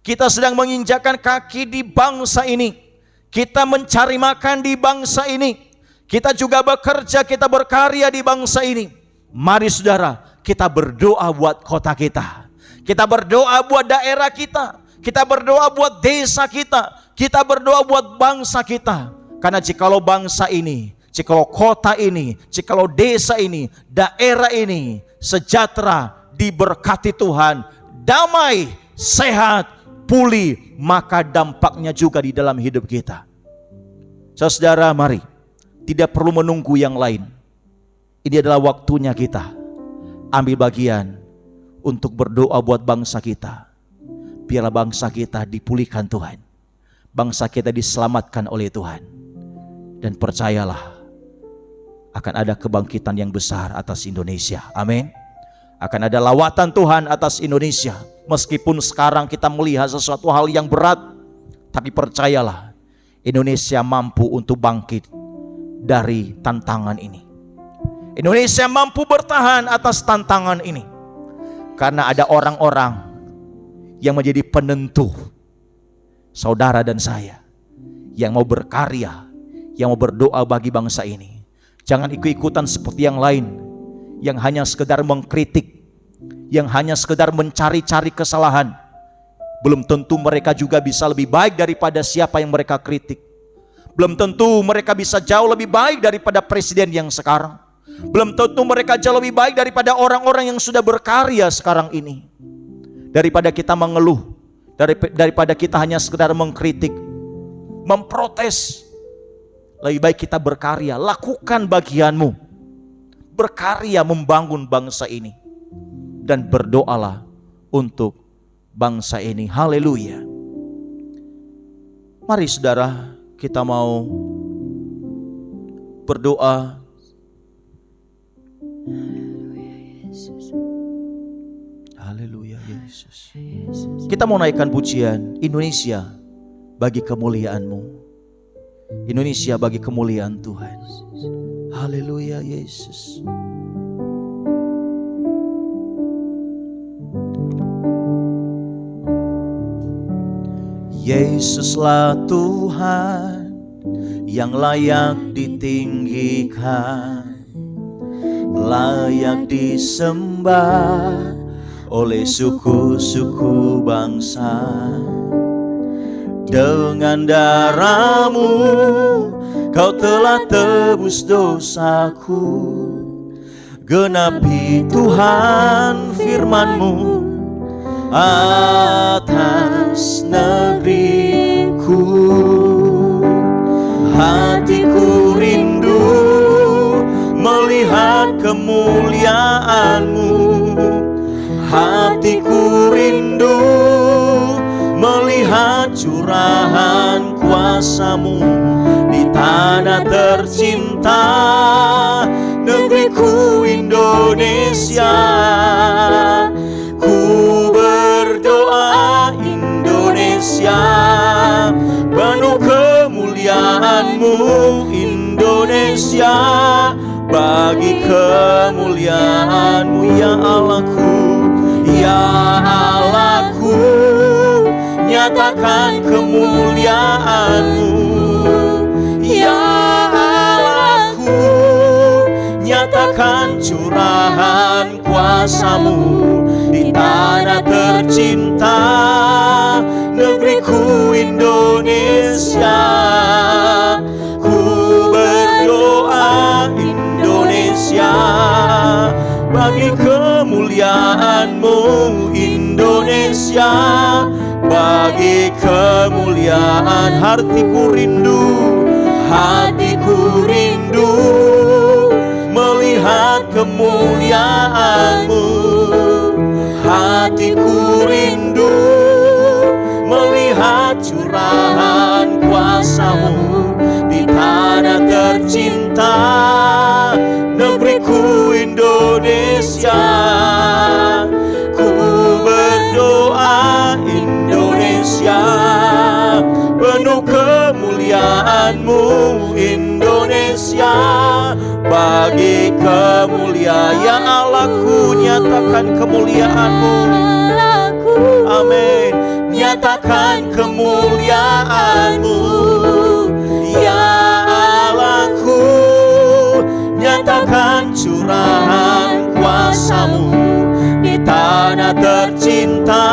Kita sedang menginjakkan kaki di bangsa ini. Kita mencari makan di bangsa ini. Kita juga bekerja, kita berkarya di bangsa ini. Mari saudara, kita berdoa buat kota kita. Kita berdoa buat daerah kita. Kita berdoa buat desa kita. Kita berdoa buat bangsa kita. Karena jikalau bangsa ini, jikalau kota ini, jikalau desa ini, daerah ini sejahtera, diberkati Tuhan, damai, sehat, pulih, maka dampaknya juga di dalam hidup kita. Saudara, mari, tidak perlu menunggu yang lain. Ini adalah waktunya kita ambil bagian untuk berdoa buat bangsa kita. Biarlah bangsa kita dipulihkan Tuhan, bangsa kita diselamatkan oleh Tuhan. Dan percayalah, akan ada kebangkitan yang besar atas Indonesia. Amin. Akan ada lawatan Tuhan atas Indonesia. Meskipun sekarang kita melihat sesuatu hal yang berat, tapi percayalah, Indonesia mampu untuk bangkit dari tantangan ini. Indonesia mampu bertahan atas tantangan ini, karena ada orang-orang yang menjadi penentu saudara dan saya, yang mau berkarya, yang mau berdoa bagi bangsa ini. Jangan ikut-ikutan seperti yang lain, yang hanya sekedar mengkritik, yang hanya sekedar mencari-cari kesalahan. Belum tentu mereka juga bisa lebih baik daripada siapa yang mereka kritik. Belum tentu mereka bisa jauh lebih baik daripada presiden yang sekarang. Belum tentu mereka jauh lebih baik daripada orang-orang yang sudah berkarya sekarang ini. Daripada kita mengeluh, daripada kita hanya sekedar mengkritik, memprotes, lebih baik kita berkarya. Lakukan bagianmu, berkarya membangun bangsa ini, dan berdoalah untuk bangsa ini. Haleluya. Mari saudara, kita mau berdoa. Haleluya Yesus. Kita mau naikkan pujian Indonesia bagi kemuliaan-Mu. Indonesia bagi kemuliaan Tuhan. Haleluya Yesus. Yesuslah Tuhan yang layak ditinggikan, layak disembah oleh suku-suku bangsa. Dengan darah-Mu Kau telah tebus dosaku. Genapi Tuhan firman-Mu atas negeriku. Hatiku rindu melihat kemuliaan-Mu. Hatiku rindu melihat curahan kuasa-Mu di tanah tercinta, negeriku Indonesia. Ku berdoa Indonesia, penuh kemuliaan-Mu Indonesia, bagi kemuliaan-Mu ya Allahku, ya Allahku, nyatakan kemuliaan-Mu ya Allahku, nyatakan curahan kuasa-Mu di tanah tercinta, negeriku Indonesia. Ku berdoa Indonesia, bagi kemuliaan-Mu Indonesia, bagi kemuliaan. Hatiku rindu melihat kemuliaan-Mu. Hatiku rindu melihat curahan kuasa-Mu di tanah tercinta, negeriku Indonesia. Ku berdoa Indonesia, penuh kemuliaan-Mu Indonesia, bagi kemuliaan ya Allahku, nyatakan kemuliaan-Mu. Amin. Nyatakan kemuliaan-Mu ya Allahku, nyatakan curahan kuasa-Mu di tanah tercinta,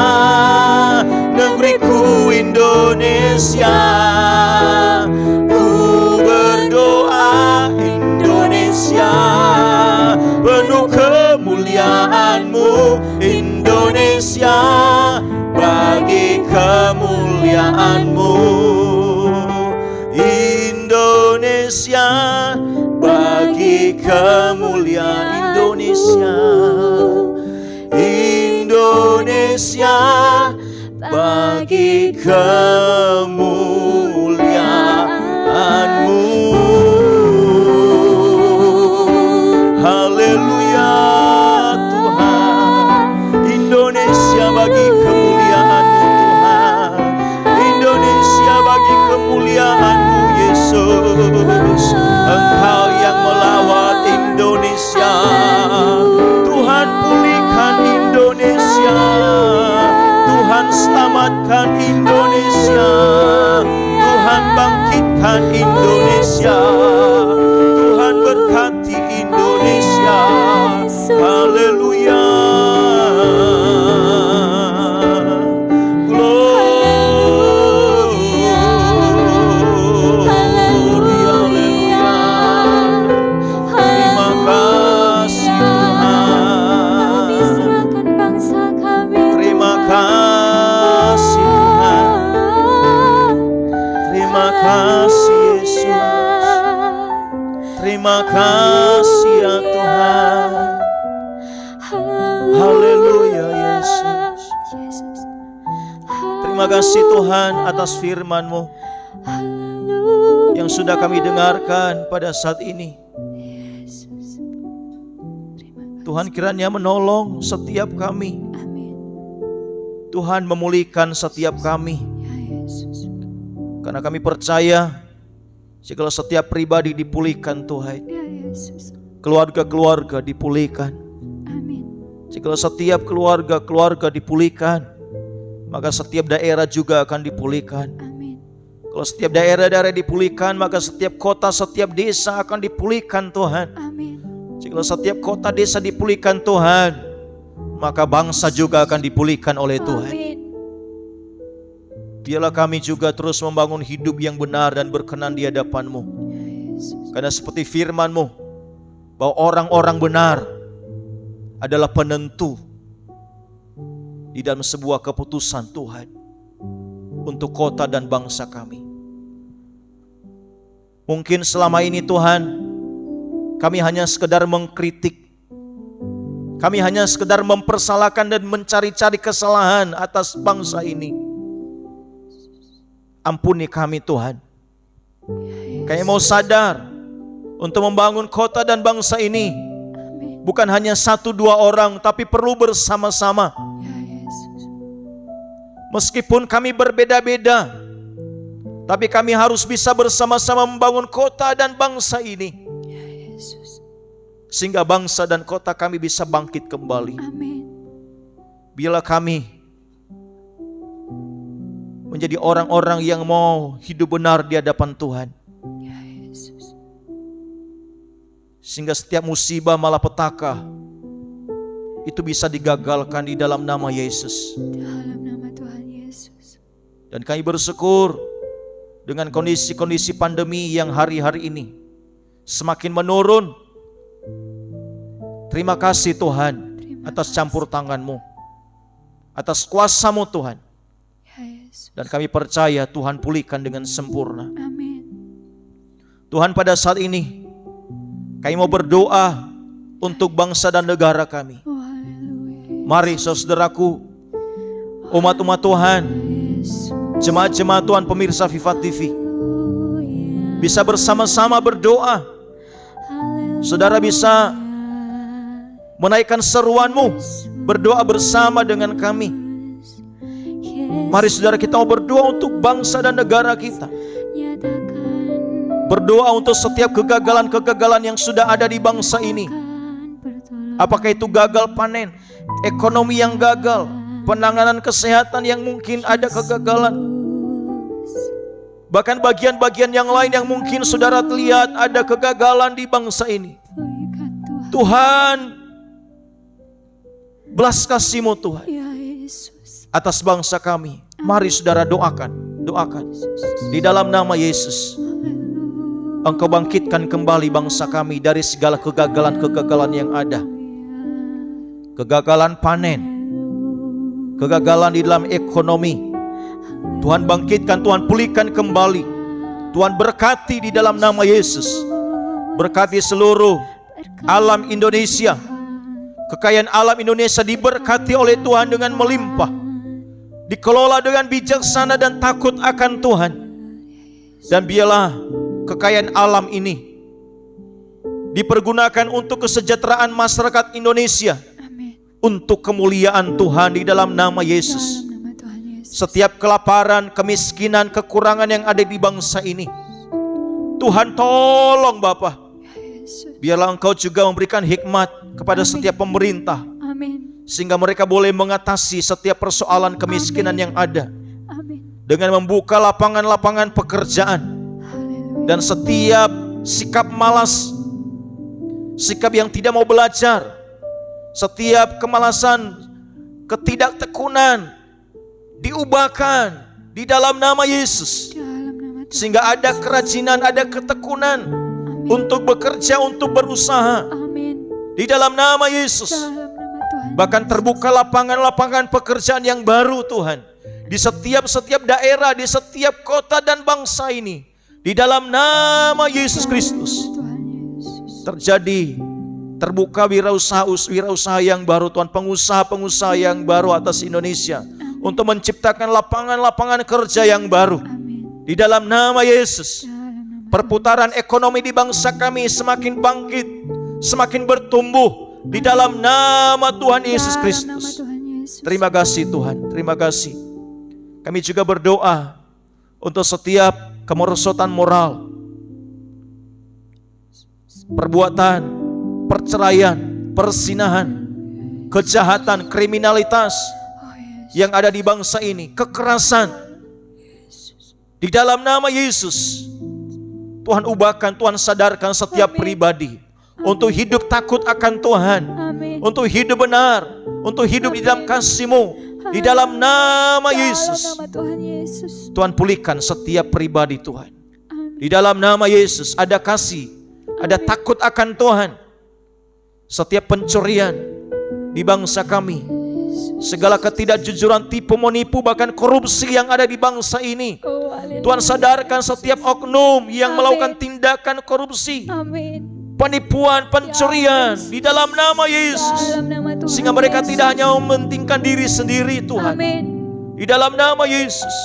negeriku Indonesia. Ku berdoa Indonesia, penuh kemuliaan-Mu Indonesia, bagi kemuliaan-Mu Indonesia, bagi kemuliaan Indonesia. Indonesia, bagi kemuliaan-Mu. Haleluya Tuhan. Indonesia bagi kemuliaan-Mu Tuhan. Indonesia bagi kemuliaan-Mu Yesus. Engkau yang melawat Indonesia, Tuhan pulihkan Indonesia, Tuhan selamatkan Indonesia, Tuhan bangkitkan Indonesia, Tuhan berkati Indonesia. Haleluya. Terima kasih ya Tuhan. Haleluya Yesus. Terima kasih Tuhan atas firman-Mu yang sudah kami dengarkan pada saat ini. Yesus. Terima kasih. Tuhan kiranya menolong setiap kami. Amin. Tuhan memulihkan setiap kami. Ya Yesus. Karena kami percaya jika setiap pribadi dipulihkan Tuhan, Ya Yesus. keluarga-keluarga dipulihkan. Amin. Jika setiap keluarga-keluarga dipulihkan, maka setiap daerah juga akan dipulihkan. Amin. Kalau setiap daerah-daerah dipulihkan, maka setiap kota, setiap desa akan dipulihkan Tuhan. Amin. Jika setiap kota desa dipulihkan Tuhan, maka bangsa juga akan dipulihkan oleh Tuhan. Amin. Biarlah kami juga terus membangun hidup yang benar dan berkenan di hadapan-Mu. Ya Yesus. Karena seperti firman-Mu, bahwa orang-orang benar adalah penentu di dalam sebuah keputusan Tuhan untuk kota dan bangsa kami. Mungkin selama ini Tuhan, kami hanya sekedar mengkritik, kami hanya sekedar mempersalahkan dan mencari-cari kesalahan atas bangsa ini. Ampuni kami Tuhan. Kami mau sadar untuk membangun kota dan bangsa ini Amin. bukan hanya 1-2 orang, tapi perlu bersama-sama. Ya Yesus. Meskipun kami berbeda-beda, tapi kami harus bisa bersama-sama membangun kota dan bangsa ini, Ya Yesus. sehingga bangsa dan kota kami bisa bangkit kembali. Amin. Biarlah kami menjadi orang-orang yang mau hidup benar di hadapan Tuhan, Ya Yesus. sehingga setiap musibah malapetaka itu bisa digagalkan di dalam nama Yesus. Dalam nama Tuhan Yesus. Dan kami bersyukur dengan kondisi-kondisi pandemi yang hari-hari ini semakin menurun. Terima kasih Tuhan atas campur tangan-Mu, atas kuasa-Mu Tuhan. Ya Yesus. Dan kami percaya Tuhan pulihkan dengan sempurna. Amin. Tuhan, pada saat ini kami mau berdoa untuk bangsa dan negara kami. Oh haleluya. Mari saudaraku, umat-umat Tuhan, Yesus. jemaat-jemaat Tuhan, pemirsa Viva TV, bisa bersama-sama berdoa. Saudara bisa menaikkan seruan-Mu, berdoa bersama dengan kami. Mari saudara, kita mau berdoa untuk bangsa dan negara kita. Berdoa untuk setiap kegagalan-kegagalan yang sudah ada di bangsa ini. Apakah itu gagal panen, ekonomi yang gagal, penanganan kesehatan yang mungkin ada kegagalan, bahkan bagian-bagian yang lain yang mungkin saudara lihat ada kegagalan di bangsa ini. Tuhan, belas kasih-Mu Tuhan Ya Yesus. atas bangsa kami. Mari saudara doakan, doakan di dalam nama Yesus. Engkau bangkitkan kembali bangsa kami dari segala kegagalan-kegagalan yang ada. Kegagalan panen, kegagalan di dalam ekonomi. Tuhan bangkitkan, Tuhan pulihkan kembali. Tuhan berkati di dalam nama Yesus. Berkati seluruh alam Indonesia. Kekayaan alam Indonesia diberkati oleh Tuhan dengan melimpah. Dikelola dengan bijaksana dan takut akan Tuhan. Dan biarlah kekayaan alam ini dipergunakan untuk kesejahteraan masyarakat Indonesia. Amin. Untuk kemuliaan Tuhan di dalam nama Yesus. Dalam nama Tuhan Yesus. Setiap kelaparan, kemiskinan, kekurangan yang ada di bangsa ini, Tuhan tolong Bapa. Ya Yesus. Biarlah Engkau juga memberikan hikmat kepada Amin. setiap pemerintah, Amin. sehingga mereka boleh mengatasi setiap persoalan kemiskinan yang ada, Amin. dengan membuka lapangan-lapangan pekerjaan. Haleluya. Dan setiap sikap malas, sikap yang tidak mau belajar, setiap kemalasan, ketidaktekуnan diubahkan di dalam nama Yesus. Dalam nama Tuhan. Sehingga ada kerajinan, ada ketekunan untuk bekerja, untuk berusaha Amin. di dalam nama Yesus. Dalam nama Tuhan. Bahkan terbuka lapangan-lapangan pekerjaan yang baru Tuhan, di setiap daerah, di setiap kota dan bangsa ini, di dalam nama Yesus Kristus. Tuhan Yesus. Terjadi, terbuka wirausaha yang baru Tuhan, pengusaha-pengusaha yang baru atas Indonesia, untuk menciptakan lapangan-lapangan kerja yang baru Amin. di dalam nama Yesus. Dalam nama Perputaran ekonomi di bangsa kami semakin bangkit, semakin bertumbuh di dalam nama Tuhan Yesus Kristus. Terima kasih Tuhan, terima kasih. Kami juga berdoa untuk setiap kemerosotan moral, perbuatan, perceraian, persinahan, kejahatan, kriminalitas yang ada di bangsa ini, kekerasan. Di dalam nama Yesus, Tuhan ubahkan, Tuhan sadarkan setiap pribadi untuk hidup takut akan Tuhan, untuk hidup benar, untuk hidup di dalam kasih-Mu. Di dalam nama Yesus, Tuhan pulihkan setiap pribadi Tuhan. Di dalam nama Yesus ada kasih, ada takut akan Tuhan. Setiap pencurian di bangsa kami, segala ketidakjujuran, tipu menipu, bahkan korupsi yang ada di bangsa ini, Tuhan sadarkan setiap oknum yang melakukan tindakan korupsi, penipuan, pencurian di dalam nama Yesus, sehingga mereka tidak hanya mementingkan diri sendiri Tuhan, di dalam nama Yesus.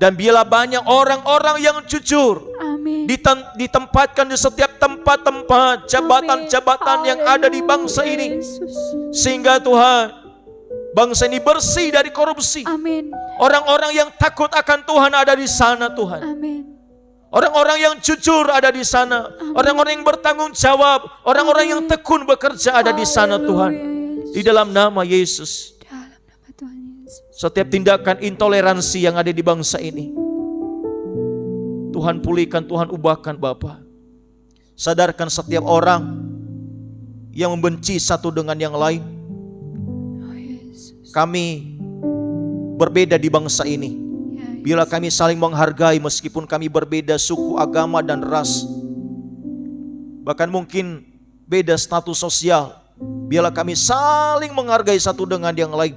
Dan biarlah banyak orang-orang yang jujur ditempatkan di setiap tempat-tempat jabatan-jabatan yang ada di bangsa ini, sehingga Tuhan, bangsa ini bersih dari korupsi. Orang-orang yang takut akan Tuhan ada di sana Tuhan. Orang-orang yang jujur ada di sana. Orang-orang yang bertanggung jawab, orang-orang yang tekun bekerja ada di sana Tuhan. Di dalam nama Yesus. Setiap tindakan intoleransi yang ada di bangsa ini, Tuhan pulihkan, Tuhan ubahkan Bapa. Sadarkan setiap orang yang membenci satu dengan yang lain. Kami berbeda di bangsa ini. Bila kami saling menghargai meskipun kami berbeda suku, agama, dan ras, bahkan mungkin beda status sosial, biarlah kami saling menghargai satu dengan yang lain.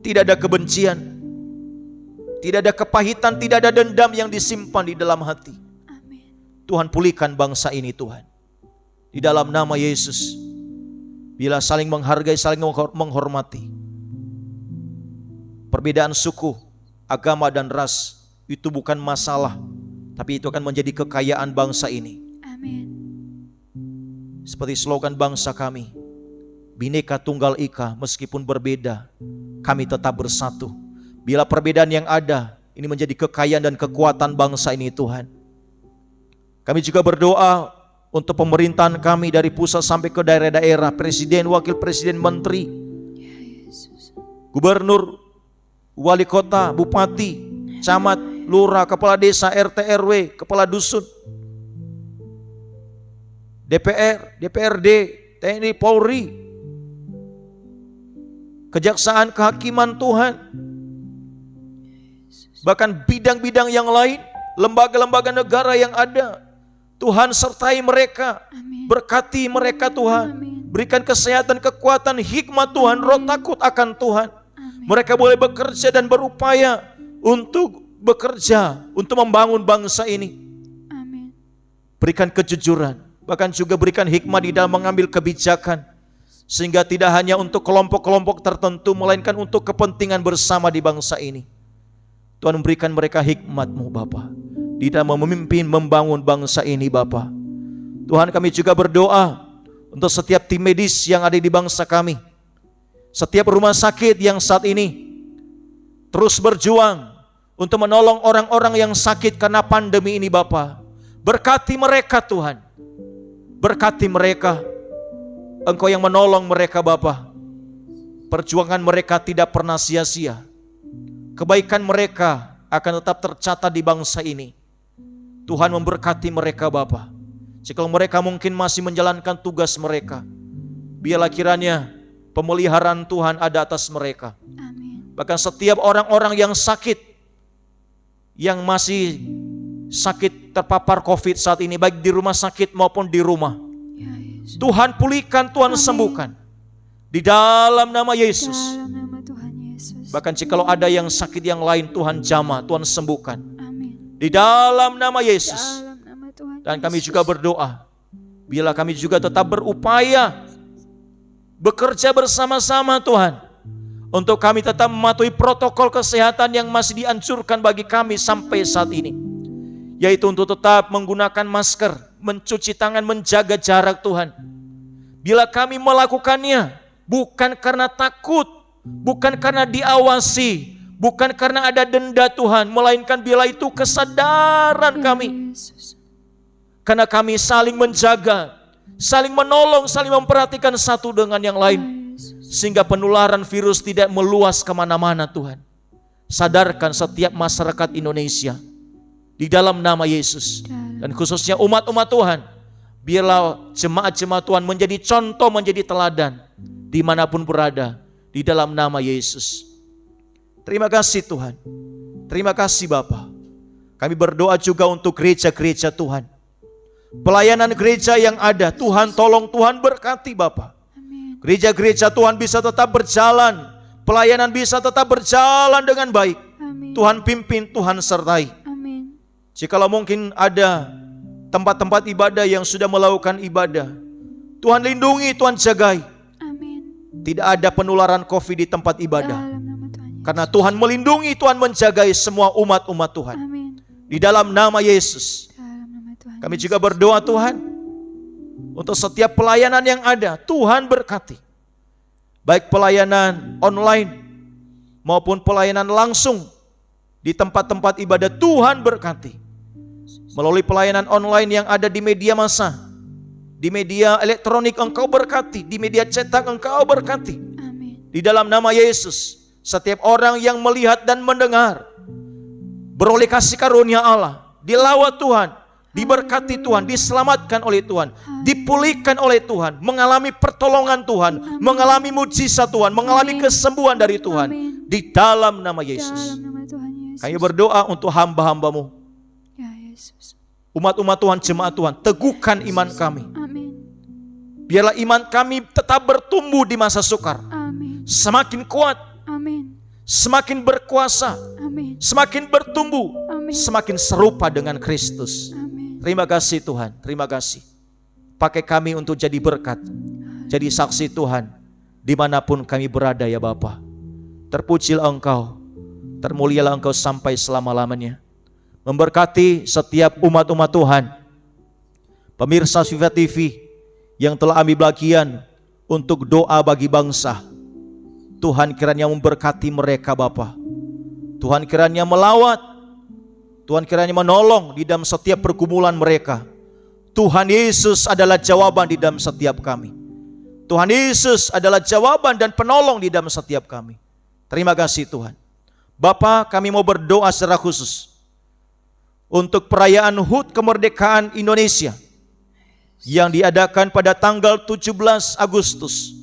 Tidak ada kebencian, tidak ada kepahitan, tidak ada dendam yang disimpan di dalam hati. Tuhan pulihkan bangsa ini Tuhan. Di dalam nama Yesus, bila saling menghargai, saling menghormati. Perbedaan suku, agama, dan ras itu bukan masalah, tapi itu akan menjadi kekayaan bangsa ini. Seperti slogan bangsa kami, Bhinneka Tunggal Ika, meskipun berbeda, kami tetap bersatu. Bila perbedaan yang ada, ini menjadi kekayaan dan kekuatan bangsa ini Tuhan. Kami juga berdoa untuk pemerintahan kami dari pusat sampai ke daerah-daerah, presiden, wakil presiden, menteri, gubernur, wali kota, bupati, camat, lurah, kepala desa, RT, RW, kepala dusun, DPR, DPRD, TNI, Polri, kejaksaan, kehakiman Tuhan, bahkan bidang-bidang yang lain, lembaga-lembaga negara yang ada, Tuhan sertai mereka, berkati mereka Tuhan, berikan kesehatan, kekuatan, hikmat Tuhan, roh takut akan Tuhan. Mereka boleh bekerja dan berupaya untuk bekerja, untuk membangun bangsa ini. Berikan kejujuran, bahkan juga berikan hikmat di dalam mengambil kebijakan, sehingga tidak hanya untuk kelompok-kelompok tertentu, melainkan untuk kepentingan bersama di bangsa ini. Tuhan memberikan mereka hikmat-Mu Bapa, di dalam memimpin, membangun bangsa ini Bapa. Tuhan, kami juga berdoa untuk setiap tim medis yang ada di bangsa kami, setiap rumah sakit yang saat ini terus berjuang untuk menolong orang-orang yang sakit karena pandemi ini Bapa. Berkati mereka Tuhan, berkati mereka. Engkau yang menolong mereka Bapa. Perjuangan mereka tidak pernah sia-sia. Kebaikan mereka akan tetap tercatat di bangsa ini. Tuhan memberkati mereka Bapa. Jika mereka mungkin masih menjalankan tugas mereka, biarlah kiranya pemeliharaan Tuhan ada atas mereka. Bahkan setiap orang-orang yang sakit, yang masih sakit terpapar COVID saat ini, baik di rumah sakit maupun di rumah, Tuhan pulihkan, Tuhan sembuhkan di dalam nama Yesus. Bahkan jikalau ada yang sakit yang lain, Tuhan jamah, Tuhan sembuhkan di dalam nama Yesus. Dan kami juga berdoa, bila kami juga tetap berupaya bekerja bersama-sama Tuhan, untuk kami tetap mematuhi protokol kesehatan yang masih dianjurkan bagi kami sampai saat ini, yaitu untuk tetap menggunakan masker, mencuci tangan, menjaga jarak Tuhan. Bila kami melakukannya bukan karena takut, bukan karena diawasi, bukan karena ada denda Tuhan, melainkan bila itu kesadaran kami. Karena kami saling menjaga, saling menolong, saling memperhatikan satu dengan yang lain, sehingga penularan virus tidak meluas kemana-mana Tuhan. Sadarkan setiap masyarakat Indonesia di dalam nama Yesus, dan khususnya umat-umat Tuhan. Biarlah jemaat-jemaat Tuhan menjadi contoh, menjadi teladan dimanapun berada di dalam nama Yesus. Terima kasih Tuhan. Terima kasih Bapa. Kami berdoa juga untuk gereja-gereja Tuhan. Pelayanan gereja yang ada, Tuhan tolong, Tuhan berkati Bapa. Gereja-gereja Tuhan bisa tetap berjalan, pelayanan bisa tetap berjalan dengan baik. Tuhan pimpin, Tuhan sertai. Jikalau mungkin ada tempat-tempat ibadah yang sudah melakukan ibadah, Tuhan lindungi, Tuhan jagai. Tidak ada penularan COVID di tempat ibadah. Karena Tuhan melindungi, Tuhan menjagai semua umat-umat Tuhan. Di dalam nama Yesus. Kami juga berdoa Tuhan, untuk setiap pelayanan yang ada, Tuhan berkati. Baik pelayanan online maupun pelayanan langsung di tempat-tempat ibadah, Tuhan berkati. Melalui pelayanan online yang ada di media massa, di media elektronik Engkau berkati, di media cetak Engkau berkati. Di dalam nama Yesus, setiap orang yang melihat dan mendengar beroleh kasih karunia Allah, dilawat Tuhan, diberkati Tuhan, diselamatkan oleh Tuhan, dipulihkan oleh Tuhan, mengalami pertolongan Tuhan, mengalami mujizat Tuhan, mengalami kesembuhan dari Tuhan. Di dalam nama Yesus. Kami berdoa untuk hamba-hamba-Mu, umat-umat Tuhan, jemaat Tuhan, teguhkan iman kami. Biarlah iman kami tetap bertumbuh di masa sukar. Semakin kuat, semakin berkuasa, semakin bertumbuh, semakin serupa dengan Kristus. Terima kasih Tuhan, terima kasih. Pakai kami untuk jadi berkat, jadi saksi Tuhan dimanapun kami berada ya Bapa. Terpujilah Engkau, termulialah Engkau sampai selama-lamanya. Memberkati setiap umat-umat Tuhan, pemirsa Viva TV yang telah ambil bagian untuk doa bagi bangsa. Tuhan kiranya memberkati mereka Bapa. Tuhan kiranya melawat, Tuhan kiranya menolong di dalam setiap pergumulan mereka. Tuhan Yesus adalah jawaban di dalam setiap kami. Tuhan Yesus adalah jawaban dan penolong di dalam setiap kami. Terima kasih Tuhan. Bapa, kami mau berdoa secara khusus untuk perayaan HUT kemerdekaan Indonesia yang diadakan pada tanggal 17 Agustus.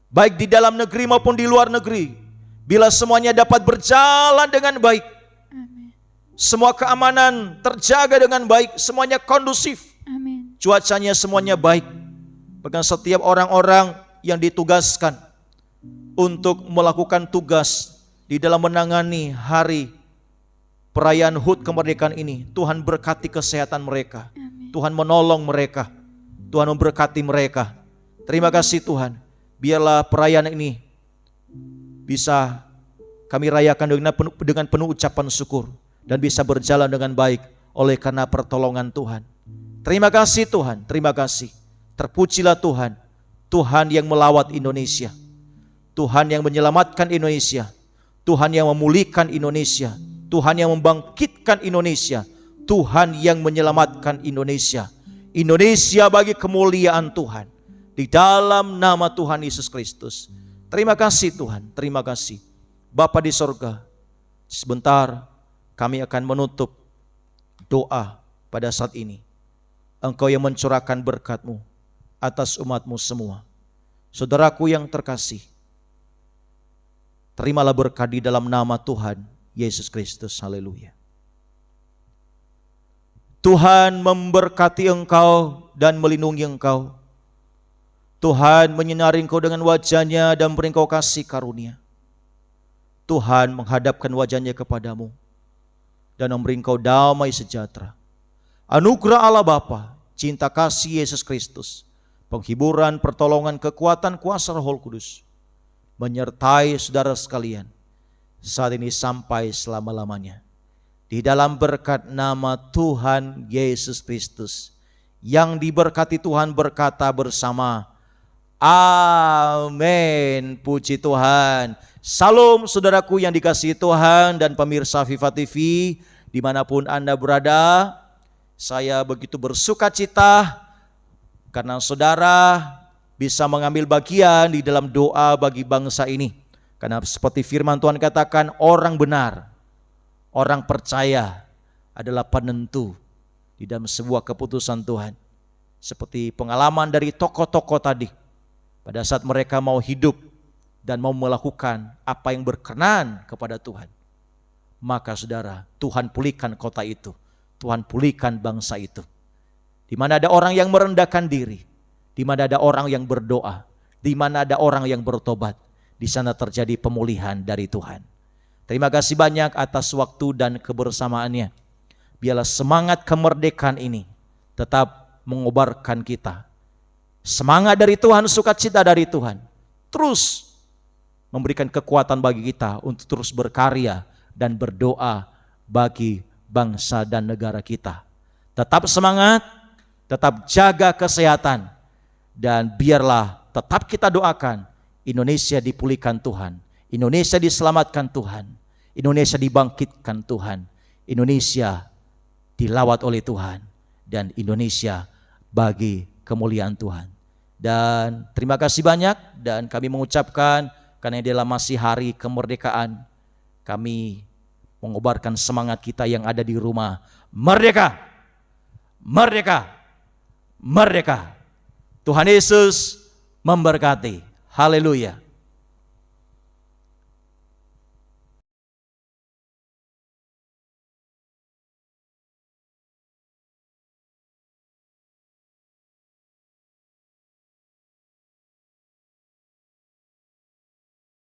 Baik di dalam negeri maupun di luar negeri, bila semuanya dapat berjalan dengan baik, semua keamanan terjaga dengan baik, semuanya kondusif, cuacanya semuanya baik, bahkan setiap orang-orang yang ditugaskan untuk melakukan tugas di dalam menangani hari perayaan HUT kemerdekaan ini, Tuhan berkati kesehatan mereka, Tuhan menolong mereka, Tuhan memberkati mereka. Terima kasih Tuhan. Biarlah perayaan ini bisa kami rayakan dengan penuh ucapan syukur dan bisa berjalan dengan baik oleh karena pertolongan Tuhan. Terima kasih Tuhan, terima kasih. Terpujilah Tuhan, Tuhan yang melawat Indonesia, Tuhan yang menyelamatkan Indonesia, Tuhan yang memulihkan Indonesia, Tuhan yang membangkitkan Indonesia, Tuhan yang menyelamatkan Indonesia. Indonesia bagi kemuliaan Tuhan. Di dalam nama Tuhan Yesus Kristus. Terima kasih Tuhan, terima kasih. Bapa di sorga, sebentar kami akan menutup doa pada saat ini. Engkau yang mencurahkan berkat-Mu atas umat-Mu semua. Saudaraku yang terkasih, terimalah berkat di dalam nama Tuhan Yesus Kristus. Haleluya. Tuhan memberkati engkau dan melindungi engkau. Tuhan menyinari engkau dengan wajah-Nya dan beri engkau kasih karunia. Tuhan menghadapkan wajah-Nya kepadamu dan memberi engkau damai sejahtera. Anugerah Allah Bapa, cinta kasih Yesus Kristus, penghiburan, pertolongan, kekuatan, kuasa Roh Kudus menyertai saudara sekalian saat ini sampai selama-lamanya. di dalam berkat nama Tuhan Yesus Kristus. Yang diberkati Tuhan berkata bersama, amin. Puji Tuhan. Salam saudaraku yang dikasihi Tuhan dan pemirsa Viva TV dimanapun Anda berada. Saya begitu bersuka cita karena saudara bisa mengambil bagian di dalam doa bagi bangsa ini. Karena seperti firman Tuhan katakan, orang benar, orang percaya adalah penentu di dalam sebuah keputusan Tuhan. Seperti pengalaman dari tokoh-tokoh tadi. Pada saat mereka mau hidup dan mau melakukan apa yang berkenan kepada Tuhan. Maka saudara, Tuhan pulihkan kota itu. Tuhan pulihkan bangsa itu. Di mana ada orang yang merendahkan diri. Di mana ada orang yang berdoa. Di mana ada orang yang bertobat. Di sana terjadi pemulihan dari Tuhan. Terima kasih banyak atas waktu dan kebersamaannya. Biarlah semangat kemerdekaan ini tetap mengobarkan kita. Semangat dari Tuhan, sukacita dari Tuhan. Terus memberikan kekuatan bagi kita untuk terus berkarya dan berdoa bagi bangsa dan negara kita. Tetap semangat, tetap jaga kesehatan. Dan biarlah tetap kita doakan Indonesia dipulihkan Tuhan, Indonesia diselamatkan Tuhan, Indonesia dibangkitkan Tuhan, Indonesia dilawat oleh Tuhan, dan Indonesia bagi kemuliaan Tuhan. Dan terima kasih banyak, dan kami mengucapkan karena dalam masih hari kemerdekaan, kami mengobarkan semangat kita yang ada di rumah. Merdeka! Merdeka! Merdeka! Tuhan Yesus memberkati. Haleluya.